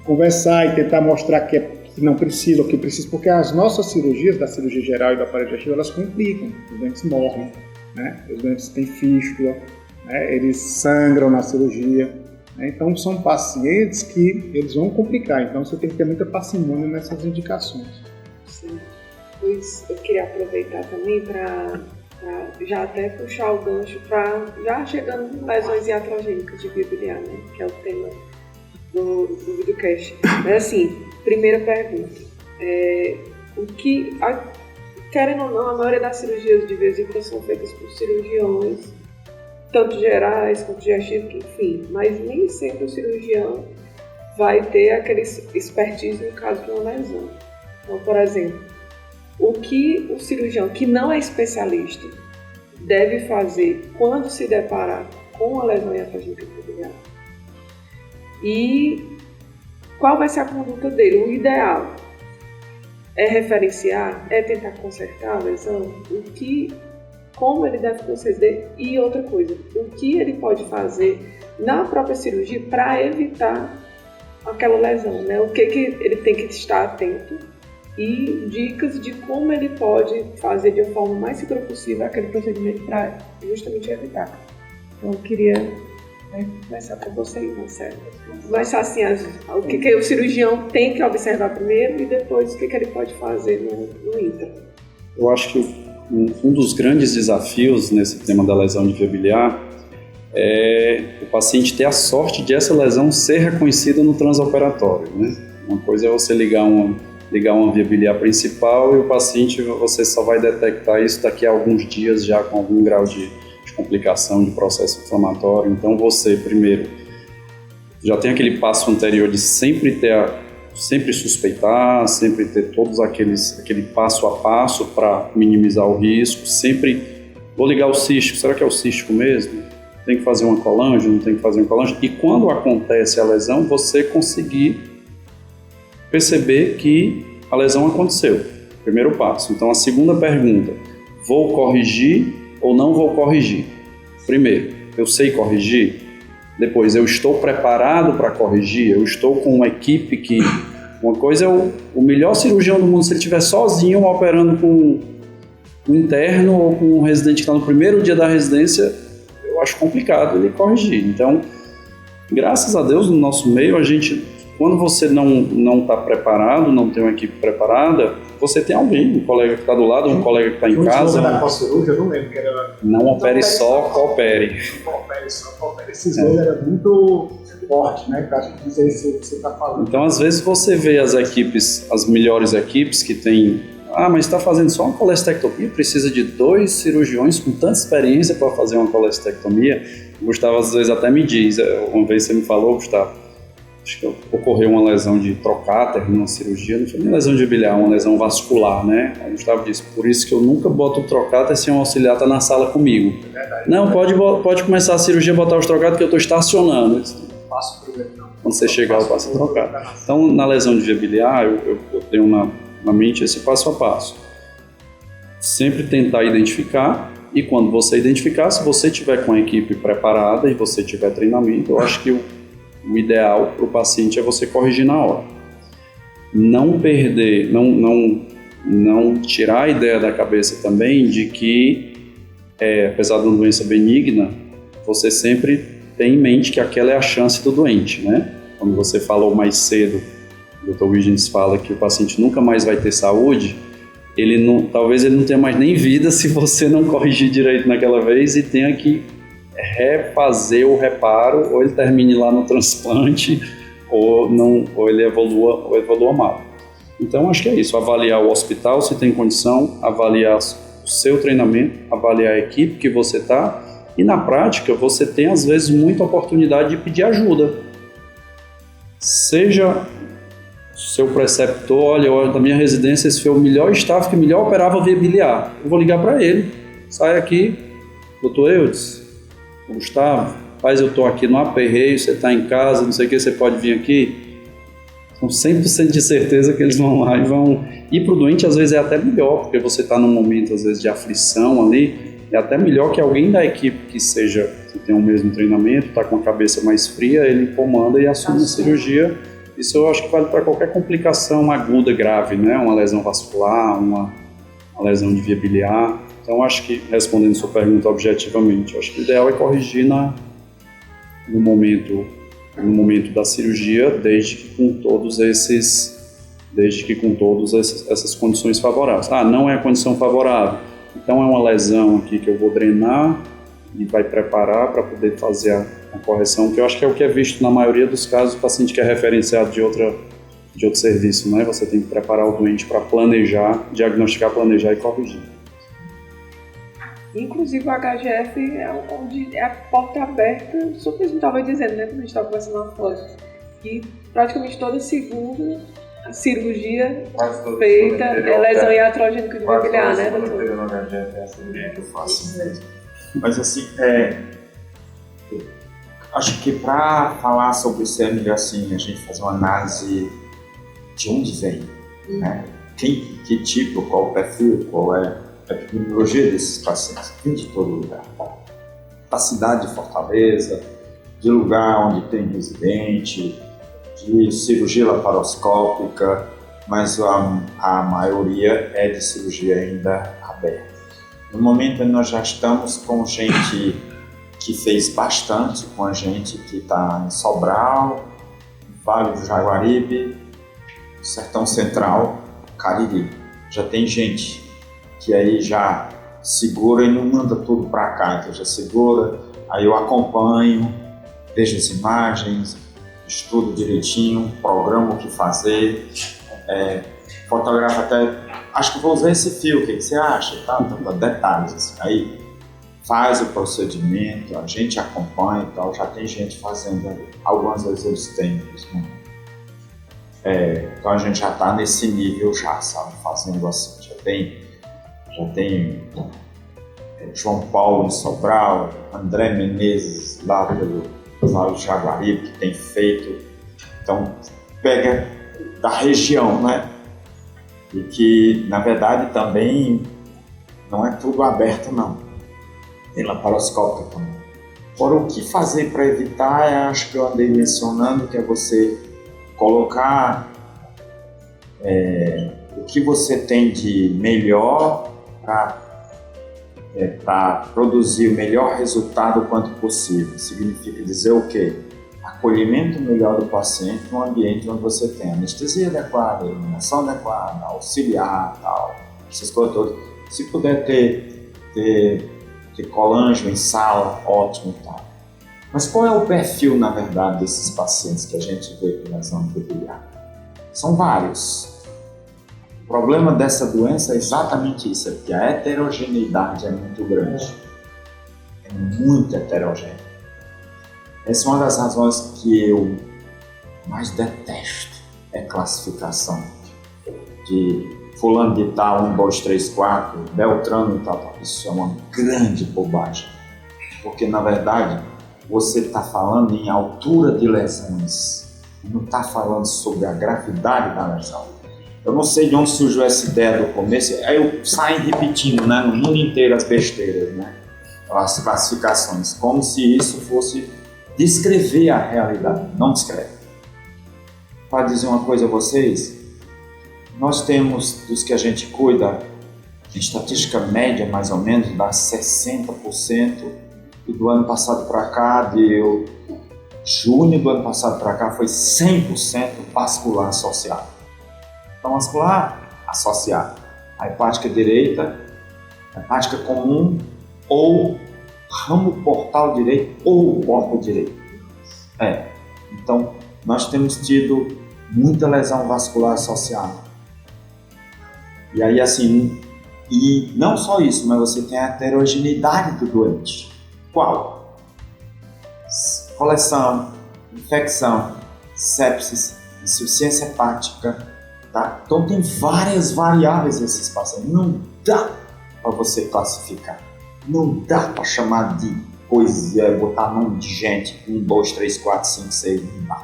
Conversar e tentar mostrar que não precisa, o que precisa, porque as nossas cirurgias, da cirurgia geral e do aparelho digestivo, elas complicam, os doentes morrem. Né? Os doentes têm fístula, né? Eles sangram na cirurgia, né? Então são pacientes que eles vão complicar, então você tem que ter muita parcimônia nessas indicações. Sim. Pois eu queria aproveitar também para pra já até puxar o gancho para já chegando em lesões iatrogênicas de via biliar, né? Que é o tema do videocast. Mas assim, primeira pergunta. Querendo ou não, a maioria das cirurgias de vesícula são feitas por cirurgiões, tanto gerais quanto digestivos, enfim, mas nem sempre o cirurgião vai ter aquele expertise no caso de uma lesão. Então, por exemplo, o que o cirurgião que não é especialista deve fazer quando se deparar com a lesão iatrogênica biliar? E qual vai ser a conduta dele? O ideal é referenciar, é tentar consertar a lesão, como ele deve proceder e outra coisa, o que ele pode fazer na própria cirurgia para evitar aquela lesão, né? O que ele tem que estar atento e dicas de como ele pode fazer de uma forma mais segura possível aquele procedimento para justamente evitar. Então eu queria começar com você, Marcelo. Começar assim, o que o cirurgião tem que observar primeiro e depois o que ele pode fazer no intra. Eu acho que um dos grandes desafios nesse tema da lesão de via biliar é o paciente ter a sorte de essa lesão ser reconhecida no transoperatório, né? Uma coisa é você ligar uma via biliar principal e o paciente, você só vai detectar isso daqui a alguns dias já com algum grau de complicação de processo inflamatório. Então você, primeiro, já tem aquele passo anterior de sempre suspeitar, sempre ter todos aquele passo a passo para minimizar o risco, sempre vou ligar o cístico, será que é o cístico mesmo? Tem que fazer uma colange, não tem que fazer uma colange? E quando acontece a lesão, você conseguir perceber que a lesão aconteceu. Primeiro passo. Então a segunda pergunta, vou corrigir ou não vou corrigir? Primeiro, eu sei corrigir? Depois, eu estou preparado para corrigir? Eu estou com uma equipe que... Uma coisa é o melhor cirurgião do mundo, se ele estiver sozinho operando com um interno ou com um residente que está no primeiro dia da residência, eu acho complicado ele corrigir. Então, graças a Deus, no nosso meio, a gente... Quando você não está preparado, não tem uma equipe preparada, você tem alguém, um colega que está do lado, um colega que está em casa. Da Cossirurgia, eu não lembro que era... Não opere só, coopere. Não opere só, coopere. Esses dois eram muito fortes, né? Eu acho que não sei se você está falando. Então, às vezes, você vê as equipes, as melhores equipes que tem... mas está fazendo só uma colestectomia? Precisa de 2 cirurgiões com tanta experiência para fazer uma colestectomia? O Gustavo, às vezes, até me diz. Uma vez você me falou, Gustavo, acho que ocorreu uma lesão de trocáter numa cirurgia, não foi nem lesão de biliar, uma lesão vascular, né? Aí o Gustavo disse, por isso que eu nunca boto o trocáter se um auxiliar está na sala comigo. É verdade, não, pode começar a cirurgia, botar os trocáteres que eu estou estacionando. Eu disse, passo primeiro, não. Quando você chegar, eu passo o trocáter. Então, na lesão de via biliar, eu tenho na mente esse passo a passo. Sempre tentar identificar, e quando você identificar, se você tiver com a equipe preparada e você tiver treinamento, eu acho que o ideal para o paciente é você corrigir na hora. Não perder, não tirar a ideia da cabeça também de que, apesar de uma doença benigna, você sempre tem em mente que aquela é a chance do doente, né? Quando você falou mais cedo, o Dr. Wiggins fala que o paciente nunca mais vai ter saúde, talvez ele não tenha mais nem vida se você não corrigir direito naquela vez e tenha que refazer o reparo, ou ele termine lá no transplante, ou ele evolua mal. Então, acho que é isso, avaliar o hospital se tem condição, avaliar o seu treinamento, avaliar a equipe que você está, e na prática você tem às vezes muita oportunidade de pedir ajuda. Seja seu preceptor, olha, da minha residência esse foi o melhor staff que melhor operava via biliar, eu vou ligar para ele, sai aqui, doutor Eudes, Gustavo, eu estou aqui no aperreio, você está em casa, não sei o que, você pode vir aqui. Com 100% de certeza que eles vão lá e vão... E para o doente, às vezes, é até melhor, porque você está num momento, às vezes, de aflição ali, é até melhor que alguém da equipe que tem o mesmo treinamento, está com a cabeça mais fria, ele comanda e assume a cirurgia. Isso eu acho que vale para qualquer complicação aguda, grave, né? Uma lesão vascular, uma lesão de via biliar. Então, acho que, respondendo sua pergunta objetivamente, acho que o ideal é corrigir no momento da cirurgia, desde que com todas essas condições favoráveis. Não é a condição favorável. Então é uma lesão aqui que eu vou drenar e vai preparar para poder fazer a correção, que eu acho que é o que é visto na maioria dos casos, o paciente que é referenciado de outro serviço, né? Você tem que preparar o doente para planejar, diagnosticar, planejar e corrigir. Inclusive o HGF é onde é a porta aberta, só que a gente estava dizendo, né, quando a gente estava conversando lá fora, que praticamente toda segunda a cirurgia feita é lesão iatrogênica de biliar, né, doutor? Eu faço mesmo. Mas assim, acho que para falar sobre isso é melhor assim, a gente fazer uma análise de onde vem, né? Que tipo, qual o perfil, qual é a epidemiologia desses pacientes. Vem de todo lugar. Da cidade de Fortaleza, de lugar onde tem residente, de cirurgia laparoscópica, mas a maioria é de cirurgia ainda aberta. No momento nós já estamos com gente que fez bastante com a gente, que está em Sobral, Vale do Jaguaribe, Sertão Central, Cariri. Já tem gente que aí já segura e não manda tudo para cá, então já segura, aí eu acompanho, vejo as imagens, estudo direitinho, programo o que fazer, fotografo até, acho que vou usar esse fio, o que você acha? Detalhes assim. Aí faz o procedimento, a gente acompanha e tal, já tem gente fazendo ali. Algumas vezes eles têm mesmo. Então a gente já está nesse nível já, sabe, fazendo assim, já tem João Paulo em Sobral, André Menezes lá pelo Vale do Jaguaribe, que tem feito, então pega da região, né? E que na verdade também não é tudo aberto não, tem laparoscópica também. Agora o que fazer para evitar, acho que eu andei mencionando, que é você colocar o que você tem de melhor para produzir o melhor resultado quanto possível. Significa dizer o quê? Acolhimento melhor do paciente no ambiente onde você tem anestesia adequada, iluminação adequada, auxiliar, tal, essas coisas todas. Se puder ter colangio em sala, ótimo e tal. Mas qual é o perfil, na verdade, desses pacientes que a gente vê com lesão biliar? São vários. O problema dessa doença é exatamente isso, é que a heterogeneidade é muito grande. É muito heterogênea. Essa é uma das razões que eu mais detesto, é classificação de fulano de tal, 1, 2, 3, 4, Beltrano e tal. Isso é uma grande bobagem, porque na verdade você está falando em altura de lesões, não está falando sobre a gravidade da lesão. Eu não sei de onde surgiu essa ideia do começo, aí eu saio repetindo, né, no mundo inteiro as besteiras, né, as classificações, como se isso fosse descrever a realidade, não descreve. Para dizer uma coisa a vocês, nós temos, dos que a gente cuida, em estatística média mais ou menos, dá 60%, e do ano passado para cá, de junho do ano passado para cá, foi 100% vascular associado. Então, vascular associado à hepática direita, hepática comum, ou ramo portal direito, ou porta direito. Então, nós temos tido muita lesão vascular associada. E aí, assim, e não só isso, mas você tem a heterogeneidade do doente. Qual? Coleção, infecção, sepsis, insuficiência hepática, tá? Então tem várias variáveis esses pacientes. Não dá para você classificar. Não dá para chamar de coisa, botar nome de gente, 1, 2, 3, 4, 5, 6, não dá.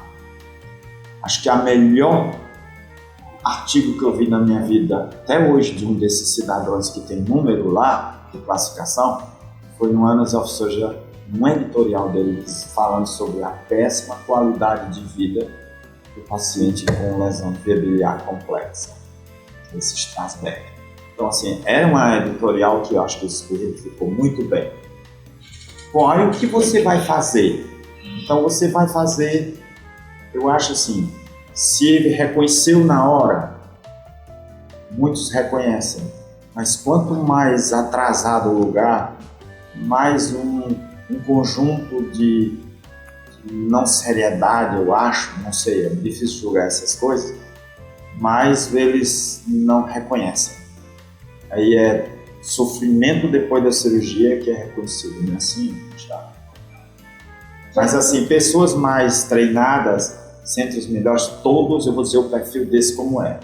Acho que a melhor artigo que eu vi na minha vida, até hoje, de um desses cidadãos que tem número lá de classificação, foi no Annals of Surgery, um editorial dele falando sobre a péssima qualidade de vida do paciente com lesão biliar complexa, esse Strasberg. Então, assim, era uma editorial que eu acho que ficou muito bem. Bom, aí o que você vai fazer? Então, você vai fazer, eu acho assim, se ele reconheceu na hora, muitos reconhecem, Mas quanto mais atrasado o lugar, mais um conjunto de não seriedade, eu acho, não sei, é difícil julgar essas coisas, mas eles não reconhecem. Aí é sofrimento depois da cirurgia que é reconhecido, não é assim, Gustavo? Mas assim, pessoas mais treinadas, entre os melhores, todos, eu vou dizer o perfil desse como é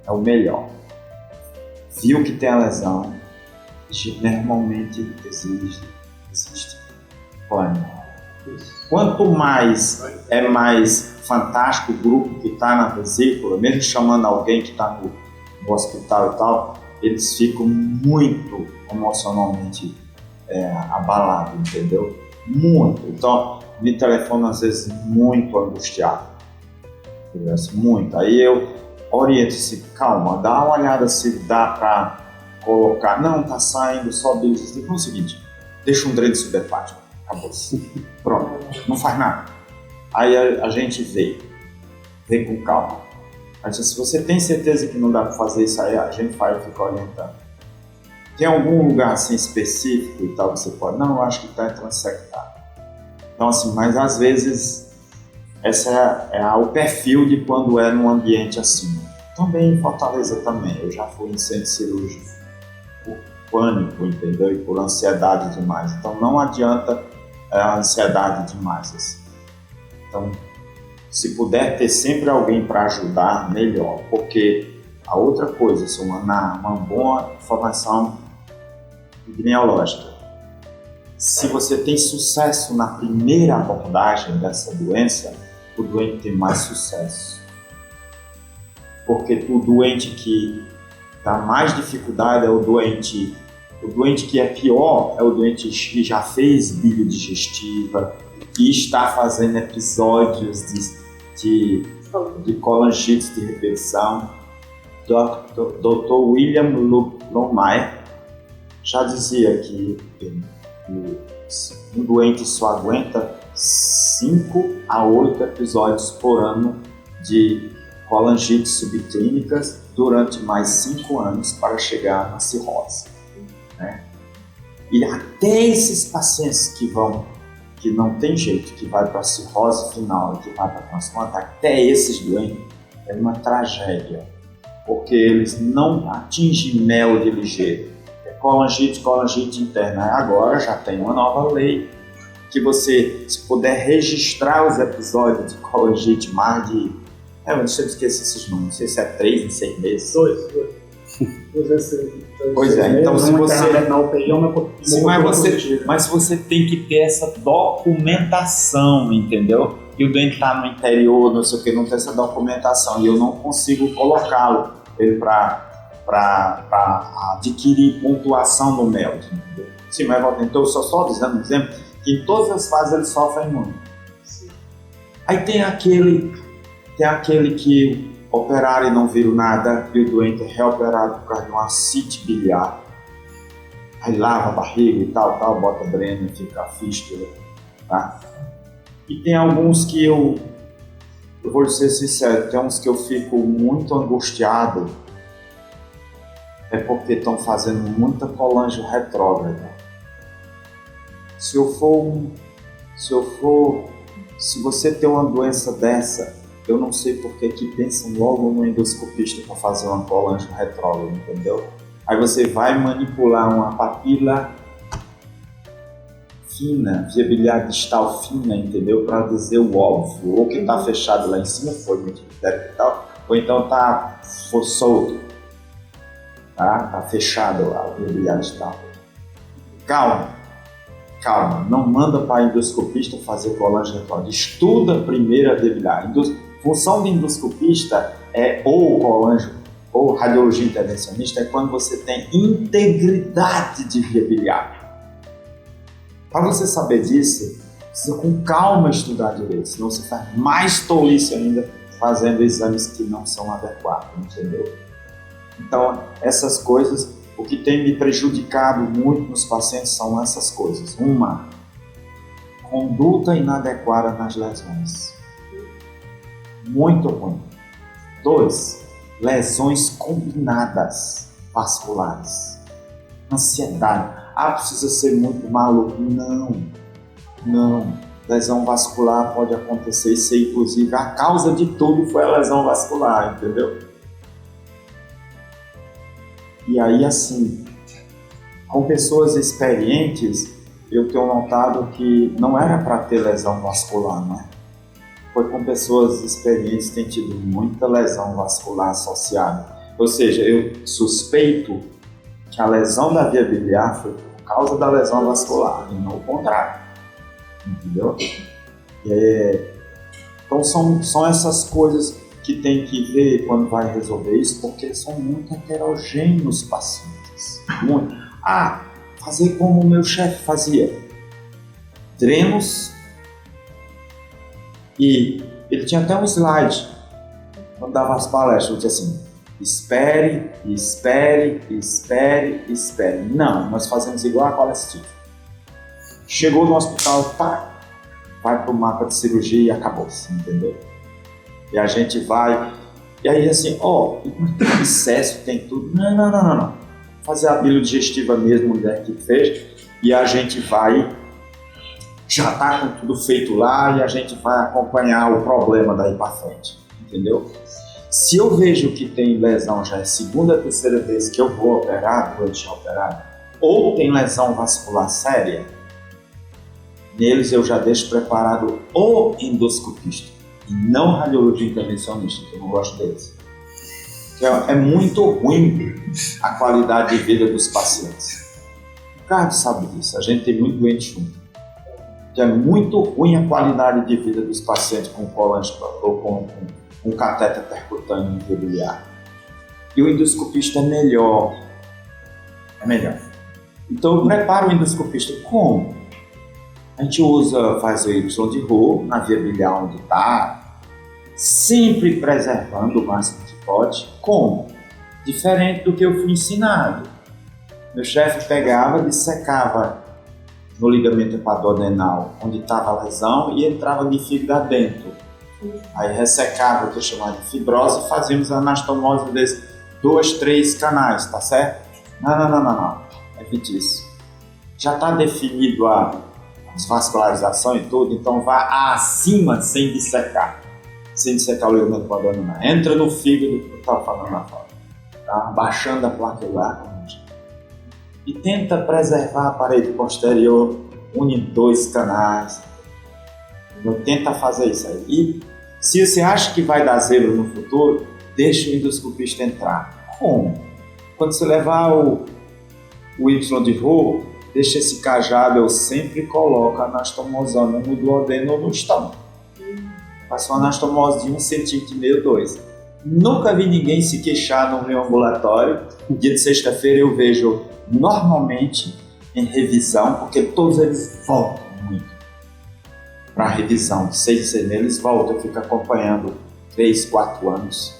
o melhor. Viu que tem a lesão, normalmente existe plano. Quanto mais é mais fantástico o grupo que está na vesícula, mesmo chamando alguém que está no hospital e tal, eles ficam muito emocionalmente abalados, entendeu? Muito. Então, me telefona às vezes muito angustiado. Muito. Aí eu oriento-se, calma, dá uma olhada se dá para colocar. Não, tá saindo só deles. Então é o seguinte, deixa um dreno subhepático. Acabou-se. Pronto, não faz nada. Aí a gente vê com calma. Aí, se você tem certeza que não dá para fazer isso aí, a gente faz e fica orientando. Tem algum lugar assim específico e tal que você pode? Não, eu acho que está transectado. Então assim, mas às vezes essa é o perfil de quando é num ambiente assim. Também em Fortaleza também, eu já fui em centro cirúrgico por pânico, entendeu? E por ansiedade demais. Então não adianta a ansiedade demais. Assim. Então, se puder ter sempre alguém para ajudar, melhor. Porque a outra coisa, uma boa informação epidemiológica. Se você tem sucesso na primeira abordagem dessa doença, o doente tem mais sucesso. Porque o doente que dá mais dificuldade é o doente que é pior é o doente que já fez bilhodigestiva e está fazendo episódios de colangite de repetição. Dr. William Lohmeyer já dizia que um doente só aguenta 5 a 8 episódios por ano de colangites subclínicas durante mais 5 anos para chegar na cirrose. Né? E até esses pacientes que não tem jeito, que vai para a cirrose final e que vai para transplante, até esses doentes é uma tragédia, porque eles não atingem mel de ligeiro. É colangite interna. Agora já tem uma nova lei que você, se puder registrar os episódios de colangite mais de... eu não sei, eu esqueci esses números, não sei se é 3 em 6 meses. 2. Pois é, então se você... Mas se você tem que ter essa documentação, entendeu? E o doente está no interior, não sei o que, não tem essa documentação e eu não consigo colocá-lo para adquirir pontuação no MELD, entendeu? Sim, mas então eu só dizendo um exemplo, que em todas as fases eles sofrem muito. Sim. Aí tem aquele que operaram e não viram nada e o doente é reoperado por causa de uma ascite biliar. Aí lava a barriga e tal, bota dreno, fica a fístula, tá? E tem alguns que eu vou ser sincero, tem uns que eu fico muito angustiado, é porque estão fazendo muita colangio retrógrada. Se você tem uma doença dessa, eu não sei por que pensam logo no endoscopista para fazer uma colangio retrógrada, entendeu? Aí você vai manipular uma papila fina, via biliar distal fina, entendeu? Para dizer o óbvio, ou que está fechado lá em cima, foi muito critério e tal, ou então está solto, tá fechado lá, o via biliar distal. Calma, não manda para endoscopista fazer colangio retrógrada, estuda primeiro a via biliar. Função de endoscopista ou colangio ou radiologia intervencionista é quando você tem integridade de via biliar. Para você saber disso, precisa com calma estudar direito, senão você faz mais tolice ainda fazendo exames que não são adequados, entendeu? Então, essas coisas, o que tem me prejudicado muito nos pacientes são essas coisas. Uma, conduta inadequada nas lesões. Muito ruim. 2, lesões combinadas vasculares. ansiedade. Precisa ser muito maluco. Não. Lesão vascular pode acontecer e ser, inclusive, a causa de tudo foi a lesão vascular, entendeu? E aí, assim, com pessoas experientes, eu tenho notado que não era para ter lesão vascular, né? Foi com pessoas experientes que têm tido muita lesão vascular associada. Ou seja, eu suspeito que a lesão da via biliar foi por causa da lesão vascular, e não o contrário. Entendeu? Então são essas coisas que tem que ver quando vai resolver isso, porque são muito heterogêneos os pacientes. Muito. Fazer como o meu chefe fazia. Drenos, e ele tinha até um slide quando dava as palestras, eu dizia assim: espere. Não, nós fazemos igual a colestiva. Chegou no hospital, vai para o mapa de cirurgia e acabou-se, entendeu? E a gente vai, e aí assim, tem excesso, tem tudo. Não. Fazer a bilodigestiva mesmo, mulher que fez, e a gente vai, já está com tudo feito lá, e a gente vai acompanhar o problema daí para frente, entendeu? Se eu vejo que tem lesão, já é segunda, terceira vez que eu vou operar, ou tem lesão vascular séria, neles eu já deixo preparado o endoscopista e não radiologia intervencionista, que eu não gosto deles. É muito ruim a qualidade de vida dos pacientes. O Ricardo sabe disso, a gente tem muito doente junto. É muito ruim a qualidade de vida dos pacientes com colante ou com catéter percutâneo em via biliar. E o endoscopista é melhor. Então eu preparo o endoscopista como? A gente faz o Y de Roux na via biliar onde está, sempre preservando o máximo que pode. Como? Diferente do que eu fui ensinado. Meu chefe pegava, dissecava no ligamento hepato-adenal onde estava a lesão e entrava de fibra dentro. Aí ressecava o que eu chamava de fibrose e fazíamos a anastomose desses 2, 3 canais, tá certo? Não. Evite isso. Já está definido a vascularização e tudo, então vá acima sem dissecar o ligamento hepato-adenal. Entra no fígado, que eu estava falando na foto, tá? Baixando a placa iliaca e tenta preservar a parede posterior, une 2 canais. Tenta fazer isso aí. E se você acha que vai dar zebra no futuro, deixa o endoscopista entrar. Como? Quando você levar o Y de Roux, deixa esse cajado, eu sempre coloco a anastomosando no duodeno ou no estômago. Faço uma anastomose de 1,5 cm, 2. Nunca vi ninguém se queixar no meu ambulatório. No dia de sexta-feira eu vejo normalmente em revisão, porque todos eles voltam muito para a revisão. 6 em 6 meses eles voltam, eu fico acompanhando 3, 4 anos.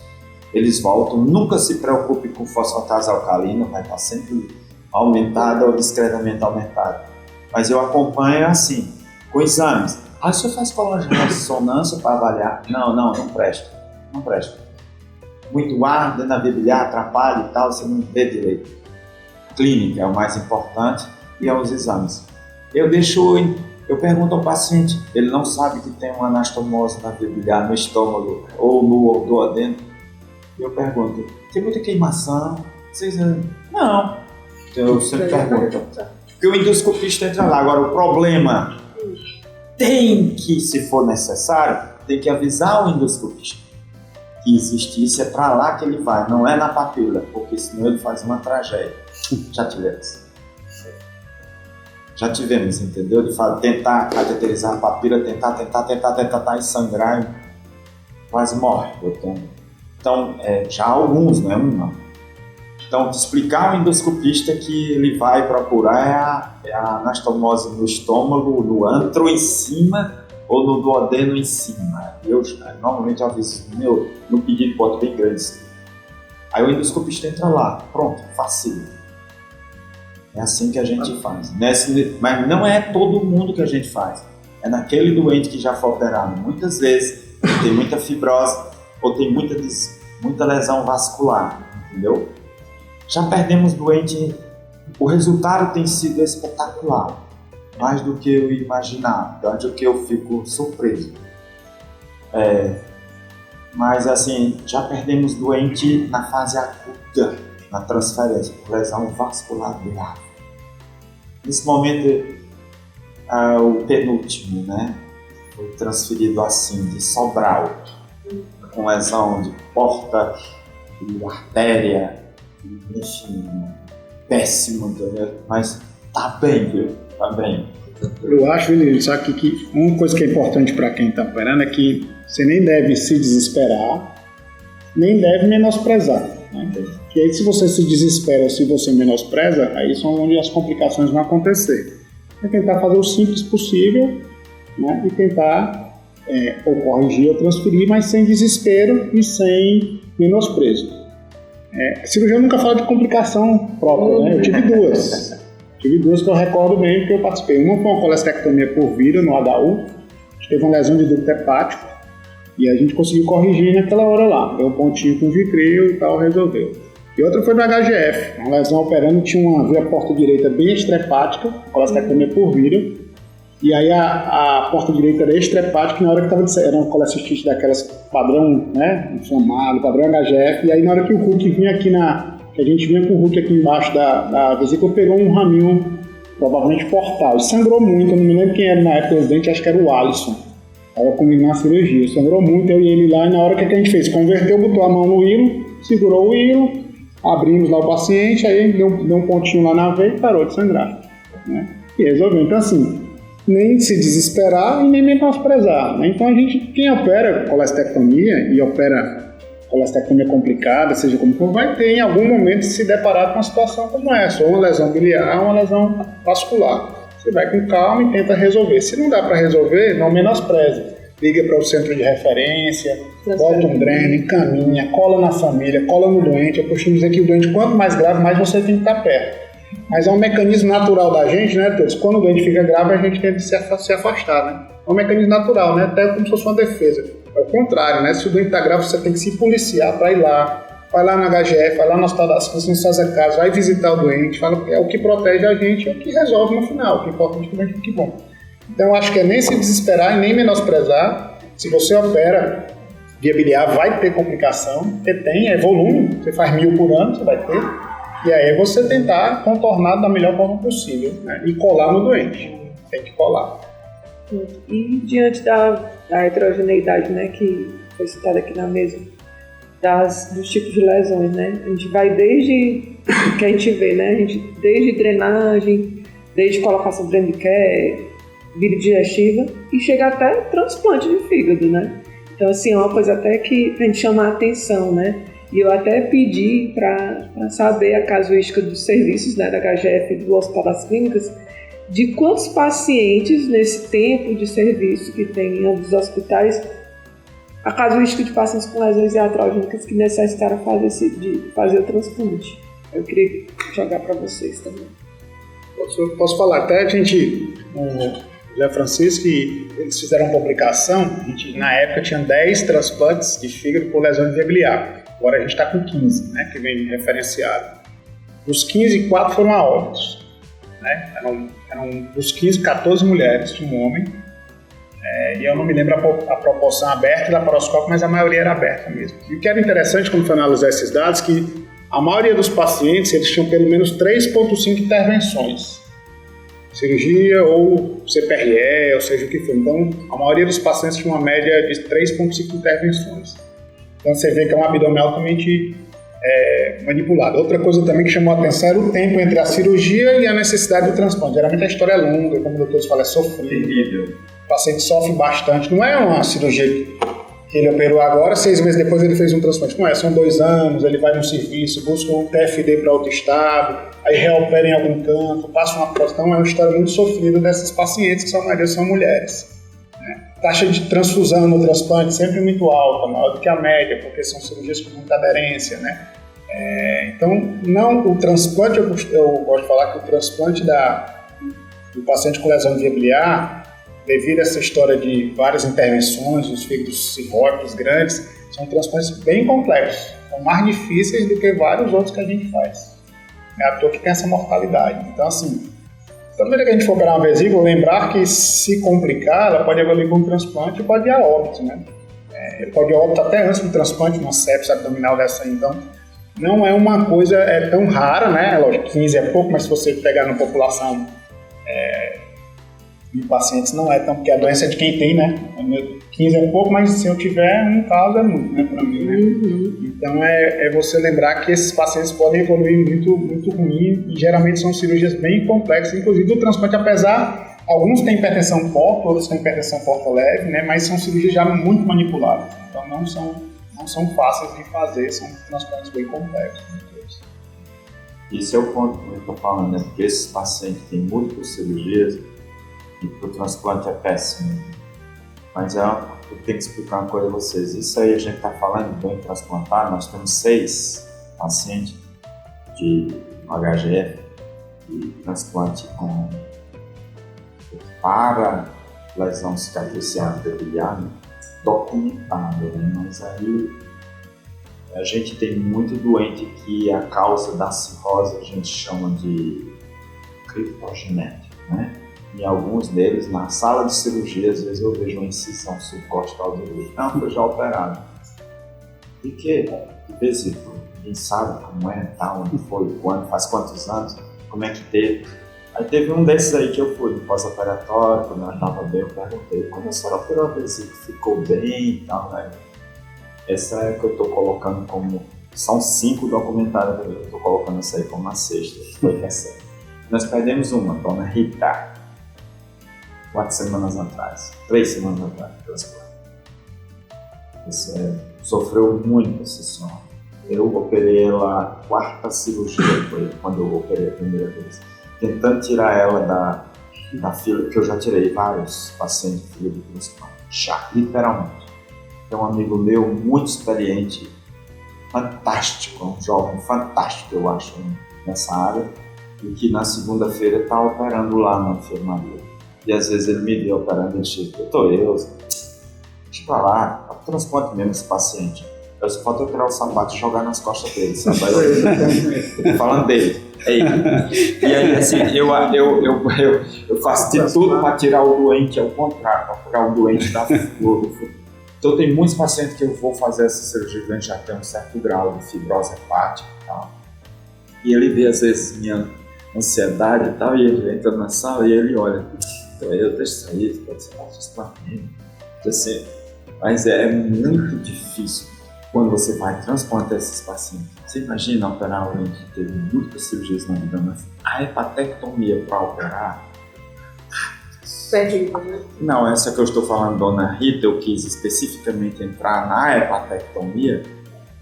Eles voltam, nunca se preocupe com fosfatase alcalina, vai estar sempre aumentada ou discretamente aumentada. Mas eu acompanho assim, com exames. O senhor faz colônia de ressonância para avaliar? Não presta. Muito ar dentro da via biliar, atrapalha e tal, você não vê direito. Clínica é o mais importante e é os exames. Eu pergunto ao paciente, ele não sabe que tem uma anastomose na via biliar, no estômago ou no duodeno. Eu pergunto, tem muita queimação? Não. Então eu sempre pergunto. Porque o endoscopista entra lá. Agora o problema tem que, se for necessário, tem que avisar o endoscopista que existe isso, é para lá que ele vai, não é na papila, porque senão ele faz uma tragédia. Já tivemos, entendeu? De tentar cateterizar a papila, tentar e sangrar e quase morre. Então, já alguns, não é um não. Então, explicar ao endoscopista que ele vai procurar a anastomose no estômago, no antro em cima ou no duodeno em cima. Eu normalmente aviso no pedido, boto bem grande. Aí o endoscopista entra lá, pronto, facilita. É assim que a gente faz. Mas não é todo mundo que a gente faz. É naquele doente que já foi operado muitas vezes, tem muita fibrose ou tem muita lesão vascular, entendeu? Já perdemos doente O resultado tem sido espetacular, mais do que eu imaginava, tanto que eu fico surpreso. Mas assim, já perdemos doente na fase aguda, na transferência, por lesão vascular grave. Nesse momento, o penúltimo, né, foi transferido assim, de Sobral, com lesão de porta e artéria, enfim, péssimo, mas tá bem, viu? Tá bem. Eu acho, Vinícius, só que uma coisa que é importante para quem está operando é que você nem deve se desesperar, nem deve menosprezar. Né? Porque aí, se você se desespera ou se você menospreza, aí são onde as complicações vão acontecer. É tentar fazer o simples possível, né? E tentar ou corrigir ou transferir, mas sem desespero e sem menosprezo. A cirurgia nunca fala de complicação própria, né? Eu tive duas. Tive duas que eu recordo bem, porque eu participei. Uma foi uma colestectomia por vírus no HU, a gente teve uma lesão de ducto hepático, e a gente conseguiu corrigir naquela hora lá. Deu um pontinho com Vicryl e tal, resolveu. E outra foi no HGF, uma lesão operando, tinha uma veia porta direita bem extrahepática, colestectomia por vírus, e aí a porta direita era extrahepática, na hora que era uma colecistite daquelas padrão, né, inflamado, padrão HGF, e aí na hora que o Hulk vinha aqui que a gente vinha com o Hulk aqui embaixo da vesícula, pegou um raminho, provavelmente portal, e sangrou muito. Eu não me lembro quem era na época o presidente, acho que era o Alisson, estava comigo na cirurgia, sangrou muito, eu e ele lá, e na hora que a gente fez? Converteu, botou a mão no hilo, segurou o hilo, abrimos lá o paciente, aí deu um pontinho lá na veia e parou de sangrar, né? E resolveu. Então assim, nem se desesperar e nem menosprezar, né? Então quem opera colestectomia e opera colestectomia complicada, seja como for, vai ter em algum momento se deparar com uma situação como essa, ou uma lesão biliar, ou uma lesão vascular. Você vai com calma e tenta resolver. Se não dá para resolver, não menospreze. Liga para o centro de referência, bota um dreno, encaminha, cola na família, cola no doente. Eu costumo dizer que o doente, quanto mais grave, mais você tem que estar perto. Mas é um mecanismo natural da gente, né, todos? Quando o doente fica grave, a gente tem que se afastar, né? É um mecanismo natural, né? Até como se fosse uma defesa. É o contrário, né? Se o doente está grave, você tem que se policiar para ir lá. Vai lá no HGF, vai lá no Hospital das Clínicas, no César Caso, vai visitar o doente, fala que é o que protege a gente, é o que resolve no final, o que é importante que o doente fique bom. Então, eu acho que é nem se desesperar e nem menosprezar. Se você opera via biliar, vai ter complicação, porque é volume, você faz 1000 por ano, você vai ter. E aí é você tentar contornar da melhor forma possível, né? E colar no doente. Tem que colar. E diante da heterogeneidade, né, que foi citada aqui na mesa, dos tipos de lesões, né? A gente vai desde que a gente vê, né? Desde drenagem, desde colocação de dreno de Kerr, vida digestiva, e chega até transplante de fígado, né? Então, assim, é uma coisa até que a gente chama a atenção, né? E eu até pedi para saber a casuística dos serviços, né, da HGF e do Hospital das Clínicas, de quantos pacientes nesse tempo de serviço que tem em ambos os hospitais, a casuística de pacientes com lesões iatrogênicas que necessitaram fazer o transplante. Eu queria jogar para vocês também. Posso falar, até a gente, o Zé Francisco, eles fizeram uma publicação, a gente na época tinha 10 transplantes de fígado por lesão de via biliar. Agora a gente está com 15, né, que vem referenciado. Dos 15, 4 foram a óbitos. Né? Eram dos 15, 14 mulheres, tinha um homem. E eu não me lembro a proporção aberta da laparoscópio, mas a maioria era aberta mesmo. E o que era interessante quando foi analisar esses dados, que a maioria dos pacientes eles tinham pelo menos 3,5 intervenções. Cirurgia ou CPRE, ou seja o que for. Então, a maioria dos pacientes tinha uma média de 3,5 intervenções. Então você vê que é um abdômen altamente manipulado. Outra coisa também que chamou a atenção era o tempo entre a cirurgia e a necessidade do transplante. Geralmente a história é longa, como o doutor fala, é sofrível. O paciente sofre bastante. Não é uma cirurgia que ele operou agora, 6 meses depois ele fez um transplante. Não é, são 2 anos, ele vai no serviço, busca um TFD para outro estado, aí reopera em algum canto, passa uma prótese. Então é uma história muito sofrida dessas pacientes, que a maioria são mulheres. Taxa de transfusão no transplante sempre muito alta, maior do que a média, porque são cirurgias com muita aderência, né? Então, não, o transplante, eu gosto de falar que o transplante do paciente com lesão via biliar, devido a essa história de várias intervenções, os fígados cirróticos grandes, são transplantes bem complexos, são mais difíceis do que vários outros que a gente faz. É à toa que tem essa mortalidade. Então, assim, toda vez que a gente for operar uma vesícula, lembrar que se complicar, ela pode evoluir com um transplante e pode ir a óbito, né? Pode ir a óbito até antes do transplante, uma sepse abdominal dessa aí. Então, não é uma coisa tão rara, né? Lógico, 15 é pouco, mas se você pegar na população de pacientes, não é tão, porque a doença é de quem tem, né? 15 é pouco, mas se eu tiver um caso é muito, né, para mim, né? Então é você lembrar que esses pacientes podem evoluir muito, muito ruim e geralmente são cirurgias bem complexas, inclusive o transplante, apesar, alguns têm hipertensão forte, outros têm hipertensão forte leve, né? Mas são cirurgias já muito manipuladas, então não são fáceis de fazer, são transplantes bem complexos. Esse é o ponto que eu estou falando, né? Porque esses pacientes têm múltiplas cirurgias e o transplante é péssimo. Mas eu tenho que explicar uma coisa a vocês. Isso aí a gente está falando bem transplantar. Nós temos 6 pacientes de HGF de transplante para lesão cicatricial biliar, né? Documentado, né? Mas aí a gente tem muito doente que a causa da cirrose a gente chama de criptogenética, né? E alguns deles, na sala de cirurgia, às vezes eu vejo uma incisão subcostal direita. Não, foi já operado. E que? De vesícula. Ninguém sabe como é, tal, onde foi, quando, faz quantos anos, como é que teve. Aí teve um desses aí que eu fui no pós-operatório, quando ela estava bem, eu perguntei, como a senhora operou a vesícula? Ficou bem e tal, né? Essa é que eu estou colocando como... São 5 documentários, eu estou colocando essa aí como a 6ª, foi recente. Nós perdemos uma, dona Rita, 4 semanas atrás, 3 semanas atrás, transplante. Sofreu muito essa senhora. Eu operei ela, a 4ª cirurgia foi quando eu operei a primeira vez. Tentando tirar ela da fila, porque eu já tirei vários pacientes de fila de transplante. Já, literalmente. Tem um amigo meu, muito experiente, fantástico, um jovem fantástico, eu acho, nessa área, e que na segunda-feira está operando lá na enfermaria. E às vezes ele me vê operando e ele chega, deixa pra lá, tá transplante mesmo esse paciente. Eu só falta eu tirar o sapato e jogar nas costas dele, sabe? Eu tô falando dele. E aí, assim, eu faço de tudo para tirar o doente ao contrário, para tirar o doente da flor. Então, tem muitos pacientes que eu vou fazer essa cirurgia, o doente já tem um certo grau de fibrose hepática e tal. E ele vê, às vezes, minha ansiedade e tal, e ele entra na sala e ele olha, então eu deixo sair, pode ser transplante. Assim, mas é muito difícil quando você vai transplantar esses pacientes. Você imagina operar alguém que teve muitas cirurgias na vida, mas a hepatectomia para operar... Terrível, né? Não, essa que eu estou falando, dona Rita, eu quis especificamente entrar na hepatectomia,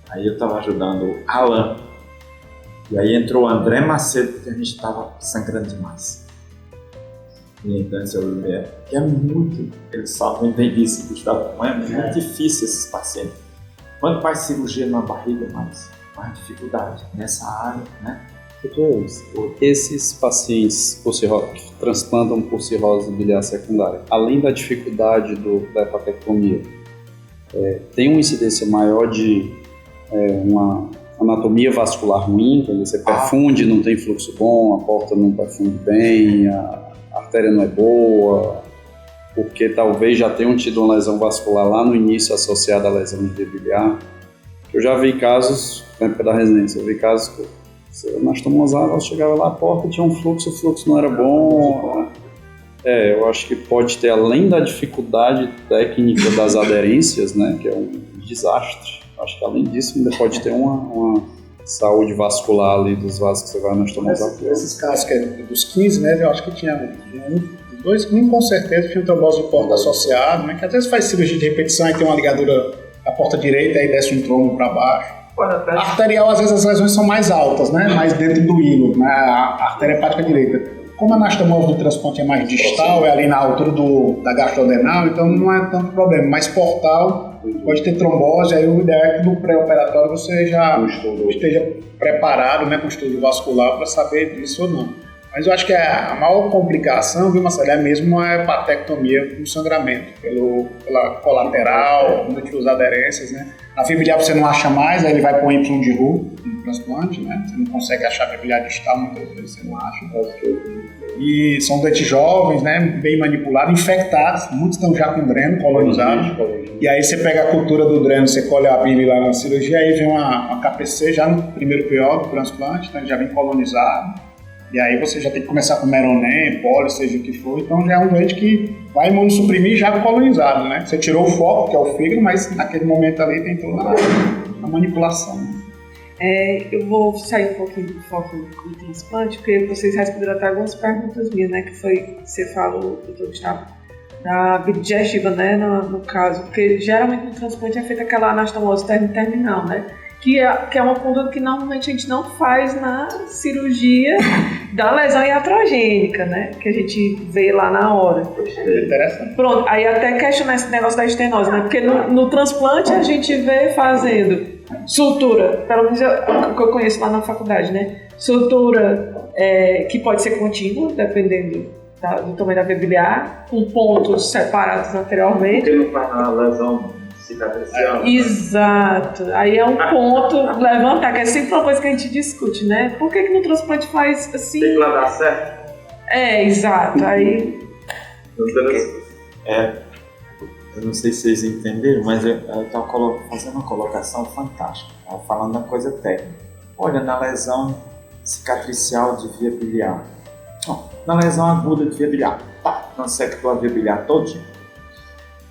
aí eu estava ajudando o Alan, e aí entrou o André Macedo, porque a gente estava sangrando demais. E então que é muito, eles sabem bem disso, Gustavo, é muito difícil esses pacientes. Quanto mais cirurgia na barriga, mais dificuldade nessa área, né? Esses pacientes que transplantam por cirrose biliar secundária, além da dificuldade da hepatectomia, tem uma incidência maior de uma anatomia vascular ruim, quando você perfunde, não tem fluxo bom, a porta não perfunde bem, a artéria não é boa, porque talvez já tenham tido uma lesão vascular lá no início associada à lesão de biliar. Eu já vi casos, na época da residência, eu vi casos que nós tomamos água, chegava lá, a porta tinha um fluxo, o fluxo não era bom. Eu acho que pode ter, além da dificuldade técnica das aderências, né, que é um desastre, acho que além disso ainda pode ter uma saúde vascular ali dos vasos que você vai nós tomamos água. Esses casos que é dos 15, né, eu acho que tinha um com certeza tinha um trombose de porta associado, né, que às vezes faz cirurgia de repetição e tem uma ligadura da porta direita e desce um trombo para baixo. Arterial, às vezes as lesões são mais altas, né? Mais dentro do hilo, né? A artéria hepática direita. Como a anastomose do transplante é mais distal, é ali na altura da gastroadenal, então não é tanto problema. Mas portal pode ter trombose, aí o ideal é que no pré-operatório você já esteja preparado, né, com estudo vascular para saber disso ou não. Mas eu acho que a maior complicação, viu, Marcelo, é mesmo a hepatectomia com sangramento, pela colateral, múltiplas aderências, né? A fibra biliar você não acha mais, aí ele vai para o Y de Roux no transplante, né? Você não consegue achar a fibra biliar distal, muitas vezes você não acha. E são doentes jovens, né? Bem manipulados, infectados, muitos estão já com dreno colonizado. E aí você pega a cultura do dreno, você colhe a bile lá na cirurgia, aí vem uma KPC já no primeiro PO do transplante, então ele já vem colonizado. E aí você já tem que começar com meronem, poli, seja o que for. Então já é um doente que vai imunossuprimir já colonizado, né? Você tirou o foco, que é o fígado, mas naquele momento ali tem toda a manipulação. Eu vou sair um pouquinho do foco do transplante, porque vocês responderam até algumas perguntas minhas, né? Que foi, você falou, doutor Gustavo, da bile digestiva, né? No caso, porque geralmente no transplante é feita aquela anastomose terminal, né? Que é uma conduta que normalmente a gente não faz na cirurgia da lesão iatrogênica, né? Que a gente vê lá na hora. Interessante. Pronto, aí até questionar esse negócio da estenose, né? Porque no transplante a gente vê fazendo sutura, pelo menos o que eu conheço lá na faculdade, né? Sutura que pode ser contínua, dependendo do tamanho da via biliar, com pontos separados anteriormente. Porque não faz na lesão cicatricial. Exato. Aí é um ponto levantar, que é sempre uma coisa que a gente discute, né? Por que no transplante faz assim? Tem que lá dar certo. Exato. Aí... Eu não sei se vocês entenderam, mas eu estou fazendo uma colocação fantástica. Falando uma coisa técnica. Olha, na lesão cicatricial de via biliar. Na lesão aguda de via biliar. Transectou a via biliar todinha.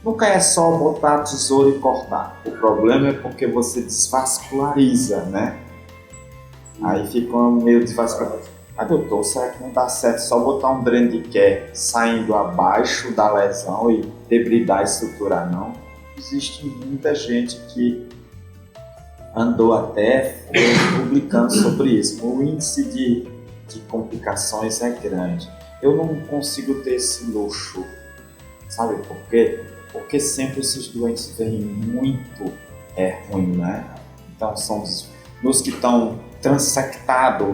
Nunca é só botar a tesoura e cortar. O problema é porque você desvasculariza, né? Aí fica meio desvascularizado. Mas doutor, será que não dá certo só botar um dreno de Kerr saindo abaixo da lesão e debridar e estruturar? Não. Existe muita gente que andou até publicando sobre isso. O índice de complicações é grande. Eu não consigo ter esse luxo. Sabe por quê? Porque sempre esses doentes vêm muito ruim, né? Então são nos que estão transectados,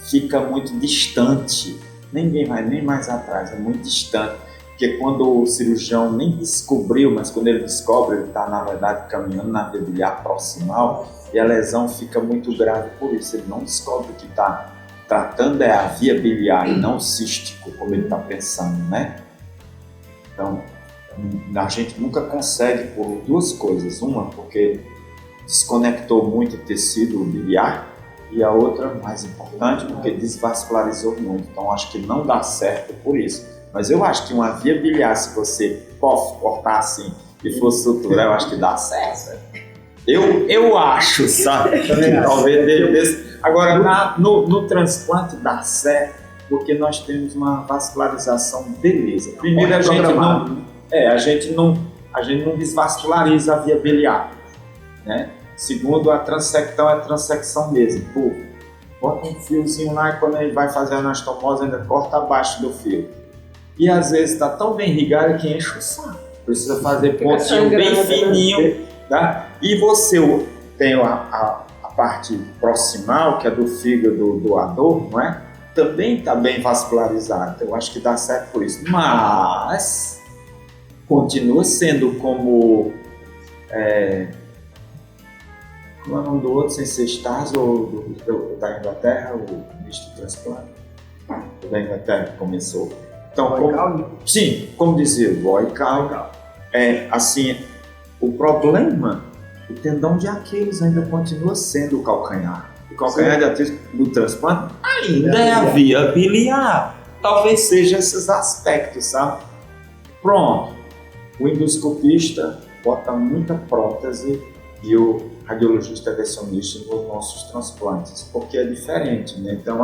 fica muito distante. Ninguém vai nem mais atrás, é muito distante. Porque quando o cirurgião nem descobriu, mas quando ele descobre, ele está, na verdade, caminhando na via biliar proximal e a lesão fica muito grave por isso. Ele não descobre que está tratando a via biliar e não cístico, como ele está pensando, né? Então, a gente nunca consegue por duas coisas. Uma, porque desconectou muito o tecido biliar, e a outra, mais importante, porque desvascularizou muito. Então, acho que não dá certo por isso. Mas eu acho que uma via biliar, se você cortar assim e for suturar, eu acho que dá certo. Eu acho, sabe? Talvez desse. Agora, no transplante dá certo, porque nós temos uma vascularização, beleza. Primeiro, a gente não desvasculariza a via biliar, né? Segundo, a transecção é transecção mesmo. Pô, bota um fiozinho lá e quando ele vai fazer a anastomose ainda corta abaixo do fio. E às vezes está tão bem irrigado que enche o saco. Precisa fazer pontinho bem fininho, tá? E você tem a parte proximal, que é do fígado doador, não é? Também está bem vascularizado. Então, eu acho que dá certo por isso. Mas continua sendo como... Como é o nome do outro, sem ser Stars, ou da Inglaterra, o ministro do transplante? Da Inglaterra que começou. Então, sim, como dizia o Boycal, assim, o problema, o tendão de Aquiles ainda continua sendo o calcanhar. O calcanhar de Aquiles do transplante ainda é a via biliar. Talvez seja esses aspectos, sabe? Pronto. O endoscopista bota muita prótese e o radiologista intervencionista nos nossos transplantes, porque é diferente, né? Então,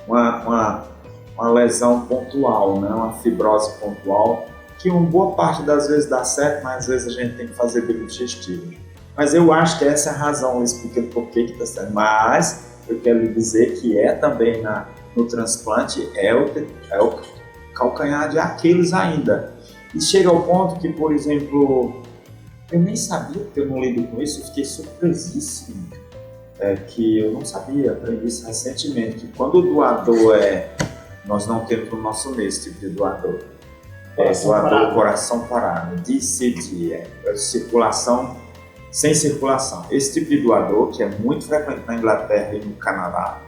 uma lesão pontual, né? Uma fibrose pontual, que uma boa parte das vezes dá certo, mas às vezes a gente tem que fazer bile digestiva. Mas eu acho que essa é a razão, explicando por que está certo. Mas eu quero lhe dizer que também no transplante o calcanhar de Aquiles ainda. E chega ao ponto que, por exemplo, eu nem sabia, porque eu não lido com isso, eu fiquei surpresíssimo. que eu não sabia, aprendi isso recentemente, que quando o doador nós não temos no nosso meio esse tipo de doador. Doador coração parado, DCD, circulação sem circulação. Esse tipo de doador, que é muito frequente na Inglaterra e no Canadá,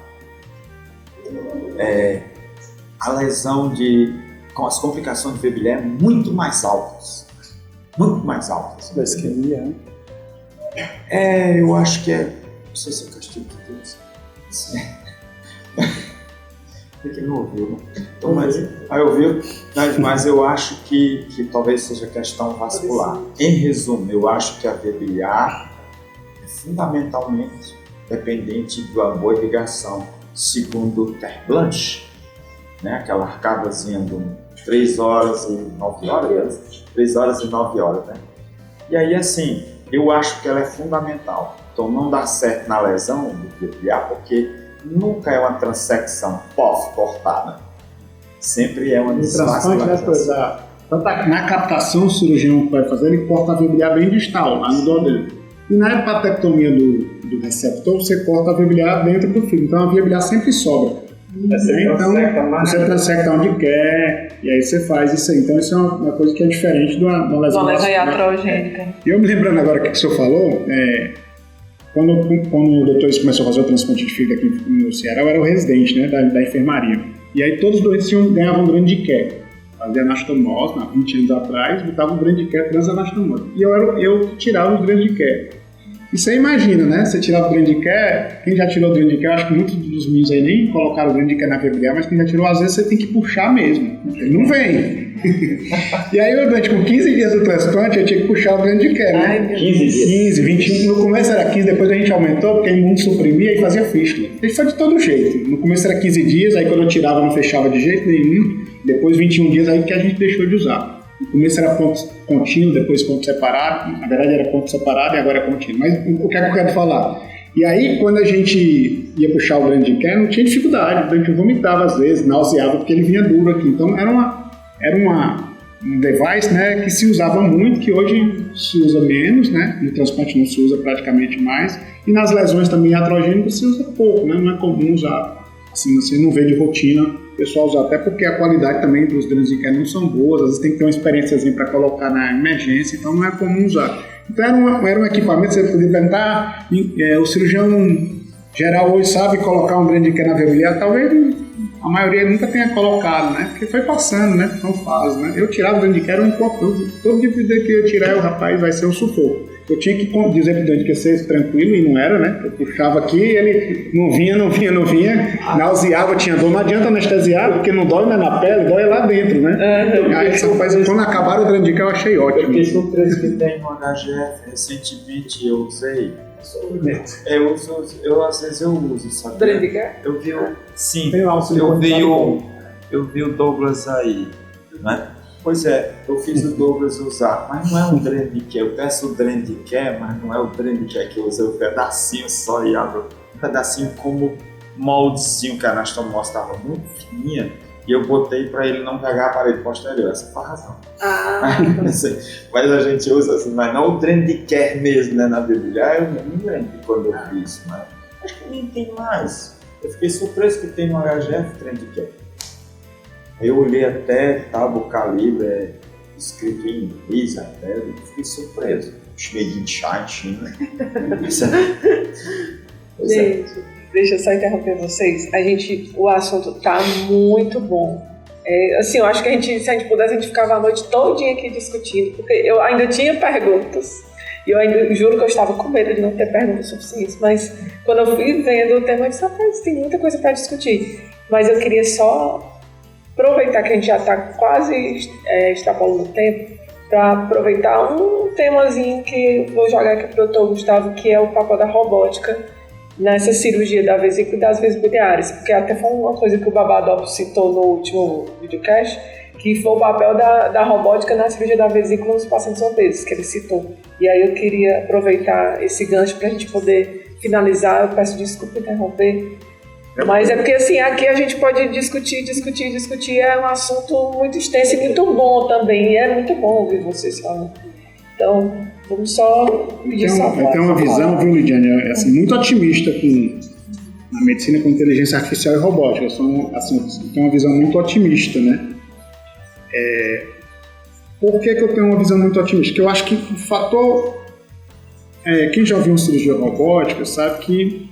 a lesão com as complicações de VBLE é muito mais altas. Muito mais altas. Da isquemia, né? Eu acho que não sei se é castigo de Deus. Porque não ouviu, né? Então, ouviu, mas eu acho que talvez seja questão vascular. Em resumo, eu acho que a VBA é fundamentalmente dependente de uma boa irrigação, segundo Terre Blanche, né? Aquela arcadazinha de 3 horas e 9 horas, 3 horas e 9 horas, né? E aí, assim, eu acho que ela é fundamental. Então, não dá certo na lesão do VBA, porque nunca é uma transecção cortada. Sempre é uma desvascularização. Tanto na captação, o cirurgião que vai fazer, ele corta a VBA bem distal, lá no duodeno. E na hepatectomia do receptor, você corta a VBA dentro do fígado. Então, a VBA sempre sobra. Então, você transecta onde quer, e aí você faz isso aí. Então, isso é uma coisa que é diferente de uma lesão. Uma lesão iatrogênica. E eu me lembrando agora o que o senhor falou, quando o doutor começou a fazer o transplante de fígado aqui no Ceará, eu era o residente, né, da enfermaria. E aí todos os doentes ganhavam um grande de quer. Fazia anastomose, há 20 anos atrás, botava um grande de quer transanastomose. E eu tirava os grandes de quer. E você imagina, né? Você tirava o grande de quer, quem já tirou o grande de quer, eu acho que muitos dos meninos aí nem colocaram o grande de quer na VBA, mas quem já tirou, às vezes você tem que puxar mesmo. Ele não vem. E aí, durante com 15 dias do transplante, eu tinha que puxar o grande de quer, né? 15, 21. No começo era 15, depois a gente aumentou, porque a imunossuprimia e fazia fístula. Ele foi de todo jeito. No começo era 15 dias, aí quando eu tirava não fechava de jeito nenhum. Depois 21 dias, aí que a gente deixou de usar. No começo era ponto contínuo, depois ponto separado. Na verdade era ponto separado e agora é contínuo. Mas o que é que eu quero falar? E aí, quando a gente ia puxar o grande de quer, não tinha dificuldade. A gente vomitava às vezes, nauseava, porque ele vinha duro aqui. Então era um device, né, que se usava muito, que hoje se usa menos, né? No transplante não se usa praticamente mais. E nas lesões também iatrogênicas se usa pouco, né? Não é comum usar. Assim, você não vê de rotina o pessoal usar, até porque a qualidade também dos drenos de quer não são boas, às vezes tem que ter uma experiênciazinha para colocar na emergência, então não é comum usar. Então era um equipamento, você podia perguntar, o cirurgião geral hoje sabe colocar um dreno de quer na VBA, talvez a maioria nunca tenha colocado, né? Porque foi passando, né? São fases, né? Eu tirava o dreno de quer, todo dia que eu tirar, o rapaz vai ser um sufoco. Eu tinha que dizer pro doente que ia ser tranquilo e não era, né? Eu puxava aqui, ele não vinha, nauseava, tinha dor, não adianta anestesiar, porque não dói na pele, dói lá dentro, né? Aí quando acabaram o dreno de quer, eu achei ótimo. Porque são 3 que tem no HGF, recentemente eu usei. Às vezes eu uso, sabe? Dreno de quer? Eu vi sim, eu vi o Douglas aí, né? Pois é, eu fiz o Douglas usar, mas não é um dreno de quer. Eu peço o dreno de quer, mas não é o dreno de quer que eu usei, um pedacinho só e abro. Um pedacinho como moldezinho, que a anastomose estava muito fininha, e eu botei para ele não pegar a parede posterior. Essa foi a razão. Mas a gente usa assim, mas não o dreno de quer mesmo, né, na Bíblia. Eu nem lembro quando eu fiz, mas acho que nem tem mais. Eu fiquei surpreso que tem no HGF dreno de quer. Eu olhei até o calibre escrito em inglês até, eu fiquei surpreso. Made in China. Gente, deixa eu só interromper vocês. O assunto tá muito bom. Assim, eu acho que se a gente pudesse, a gente ficava a noite todinha aqui discutindo, porque eu ainda tinha perguntas. E eu ainda juro que eu estava com medo de não ter perguntas suficientes, mas quando eu fui vendo o tema, eu disse, rapaz, tem muita coisa para discutir. Mas eu queria só aproveitar que a gente já está quase extrapolando o tempo, para aproveitar um temazinho que vou jogar aqui para o Dr. Gustavo, que é o papel da robótica nessa cirurgia da vesícula e das vias biliares, porque até foi uma coisa que o Babadop citou no último videocast, que foi o papel da robótica na cirurgia da vesícula nos pacientes obesos, que ele citou. E aí eu queria aproveitar esse gancho para a gente poder finalizar. Eu peço desculpa interromper, mas é porque assim, aqui a gente pode discutir, é um assunto muito extenso e muito bom também, e é muito bom ouvir vocês falando. Então, Vamos só pedir só Eu tenho uma visão, viu, Lidiane, assim, muito otimista com a medicina com inteligência artificial e robótica. Eu tenho uma visão muito otimista, né? Por que eu tenho uma visão muito otimista? Porque eu acho que o fator... quem já viu uma cirurgia robótica sabe que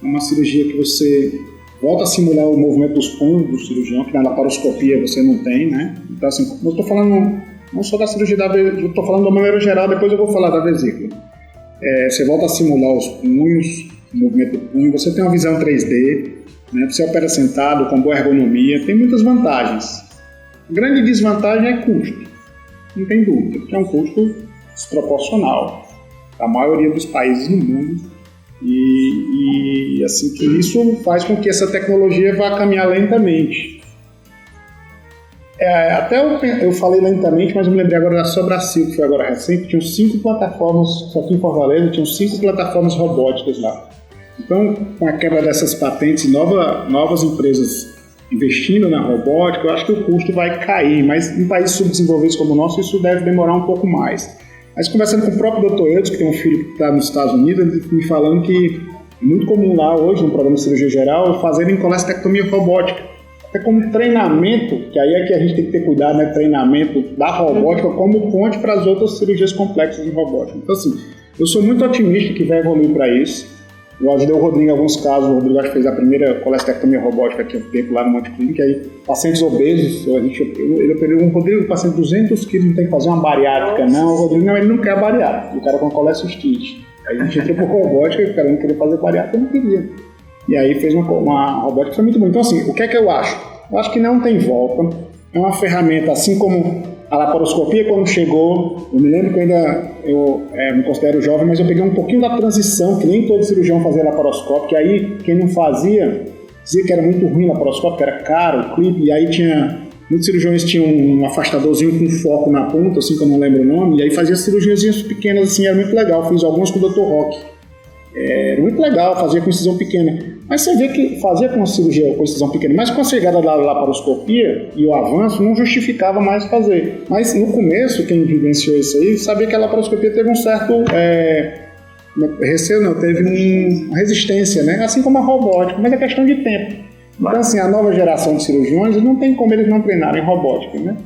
é uma cirurgia que você volta a simular o movimento dos punhos do cirurgião, que na laparoscopia você não tem, né? Então, assim, eu estou falando não só da cirurgia da vesícula, eu estou falando de uma maneira geral, depois eu vou falar da vesícula. Você volta a simular os punhos, o movimento do punho, você tem uma visão 3D, né? Você opera sentado, com boa ergonomia, tem muitas vantagens. A grande desvantagem é custo, não tem dúvida, porque é um custo desproporcional da maioria dos países no mundo e assim que isso faz com que essa tecnologia vá caminhar lentamente. Até eu falei lentamente, mas eu me lembrei agora da Sobracil, que foi agora recente, tinham 5 plataformas, só aqui em Fortaleza, tinham 5 plataformas robóticas lá. Então, com a quebra dessas patentes e novas empresas investindo na robótica, eu acho que o custo vai cair, mas em países subdesenvolvidos como o nosso, isso deve demorar um pouco mais. Mas conversando com o próprio Dr. Eudes, que tem um filho que está nos Estados Unidos, ele me falando que é muito comum lá hoje, no programa de cirurgia geral, fazerem colestectomia robótica. Até como treinamento, que aí é que a gente tem que ter cuidado, né? Treinamento da robótica como ponte para as outras cirurgias complexas em robótica. Então, assim, eu sou muito otimista que vai evoluir para isso. Eu ajudei o Rodrigo em alguns casos. O Rodrigo acho que fez a primeira colestectomia robótica que eu fiz lá no Monte Clínico. Aí, pacientes obesos, ele operou um Rodrigo, paciente de 200 quilos, não tem que fazer uma bariátrica, não. O Rodrigo, não, ele não quer bariátrica. O cara com colestite. Aí a gente entrou por robótica e o cara não queria fazer bariátrica, eu não queria. E aí fez uma robótica que foi muito boa. Então, assim, o que é que eu acho? Eu acho que não tem volta. É uma ferramenta, assim como a laparoscopia, quando chegou, eu me lembro que eu me considero jovem, mas eu peguei um pouquinho da transição, que nem todo cirurgião fazia laparoscópio, que aí quem não fazia, dizia que era muito ruim a laparoscópio, que era caro, o clipe, e aí muitos cirurgiões tinham um afastadorzinho com foco na ponta, assim que eu não lembro o nome, e aí fazia cirurgias pequenas, assim, era muito legal. Fiz algumas com o Dr. Rock. Era muito legal, fazia com incisão pequena. Mas você vê que fazia com cirurgia com incisão pequena, mas com a chegada da laparoscopia e o avanço não justificava mais fazer. Mas no começo, quem vivenciou isso aí, sabia que a laparoscopia teve um certo receio, teve uma resistência, né? Assim como a robótica, mas é questão de tempo. Então, assim, a nova geração de cirurgiões, não tem como eles não treinarem robótica, né?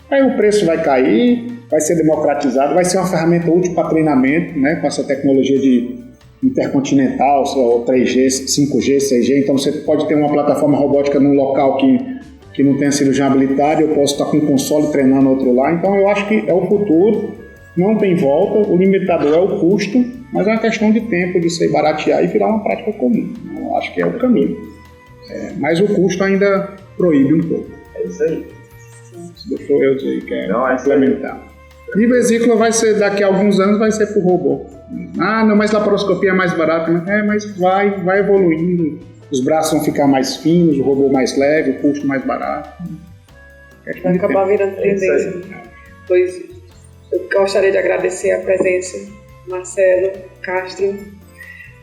Aí o preço vai cair, vai ser democratizado, vai ser uma ferramenta útil para treinamento, né? Com essa tecnologia de intercontinental, 3G, 5G, 6G, então você pode ter uma plataforma robótica num local que não tem cirurgião habilitado, eu posso estar com um console treinando outro lá, então eu acho que é o futuro, não tem volta, o limitador é o custo, mas é uma questão de tempo de se baratear e virar uma prática comum, eu acho que é o caminho, mas o custo ainda proíbe um pouco. É isso aí. Doutor Eudes aí quer complementar. E vesícula vai ser, daqui a alguns anos, vai ser por robô. Não, mas laparoscopia é mais barata. Mas vai evoluindo. Os braços vão ficar mais finos, o robô mais leve, o custo mais barato. Vai acabar virando tendência. Pois eu gostaria de agradecer a presença, Marcelo Castro,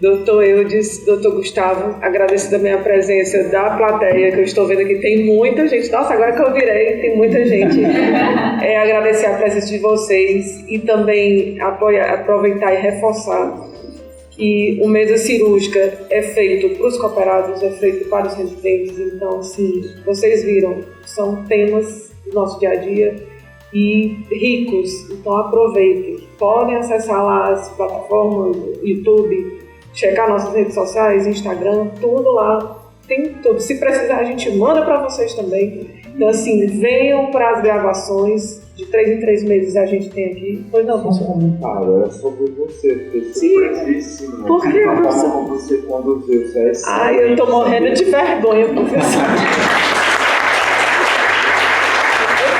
Dr. Eudes, Dr. Gustavo, agradeço também a presença da plateia, que eu estou vendo aqui, tem muita gente. Nossa, agora que eu virei, tem muita gente. Agradecer a presença de vocês e também aproveitar e reforçar que o mesa cirúrgica é feito para os cooperados, é feito para os residentes. Então, assim, vocês viram, são temas do nosso dia a dia e ricos. Então, aproveitem. Podem acessar lá as plataformas, YouTube, checar nossas redes sociais, Instagram, tudo lá, tem tudo. Se precisar, a gente manda para vocês também. Então, assim, venham para as gravações, de 3 em 3 meses a gente tem aqui. Pois não, professor? Um comentário, era sobre você, porque surpreendíssimo. Por que, professor? Como você conduziu, eu tô morrendo de vergonha, professor.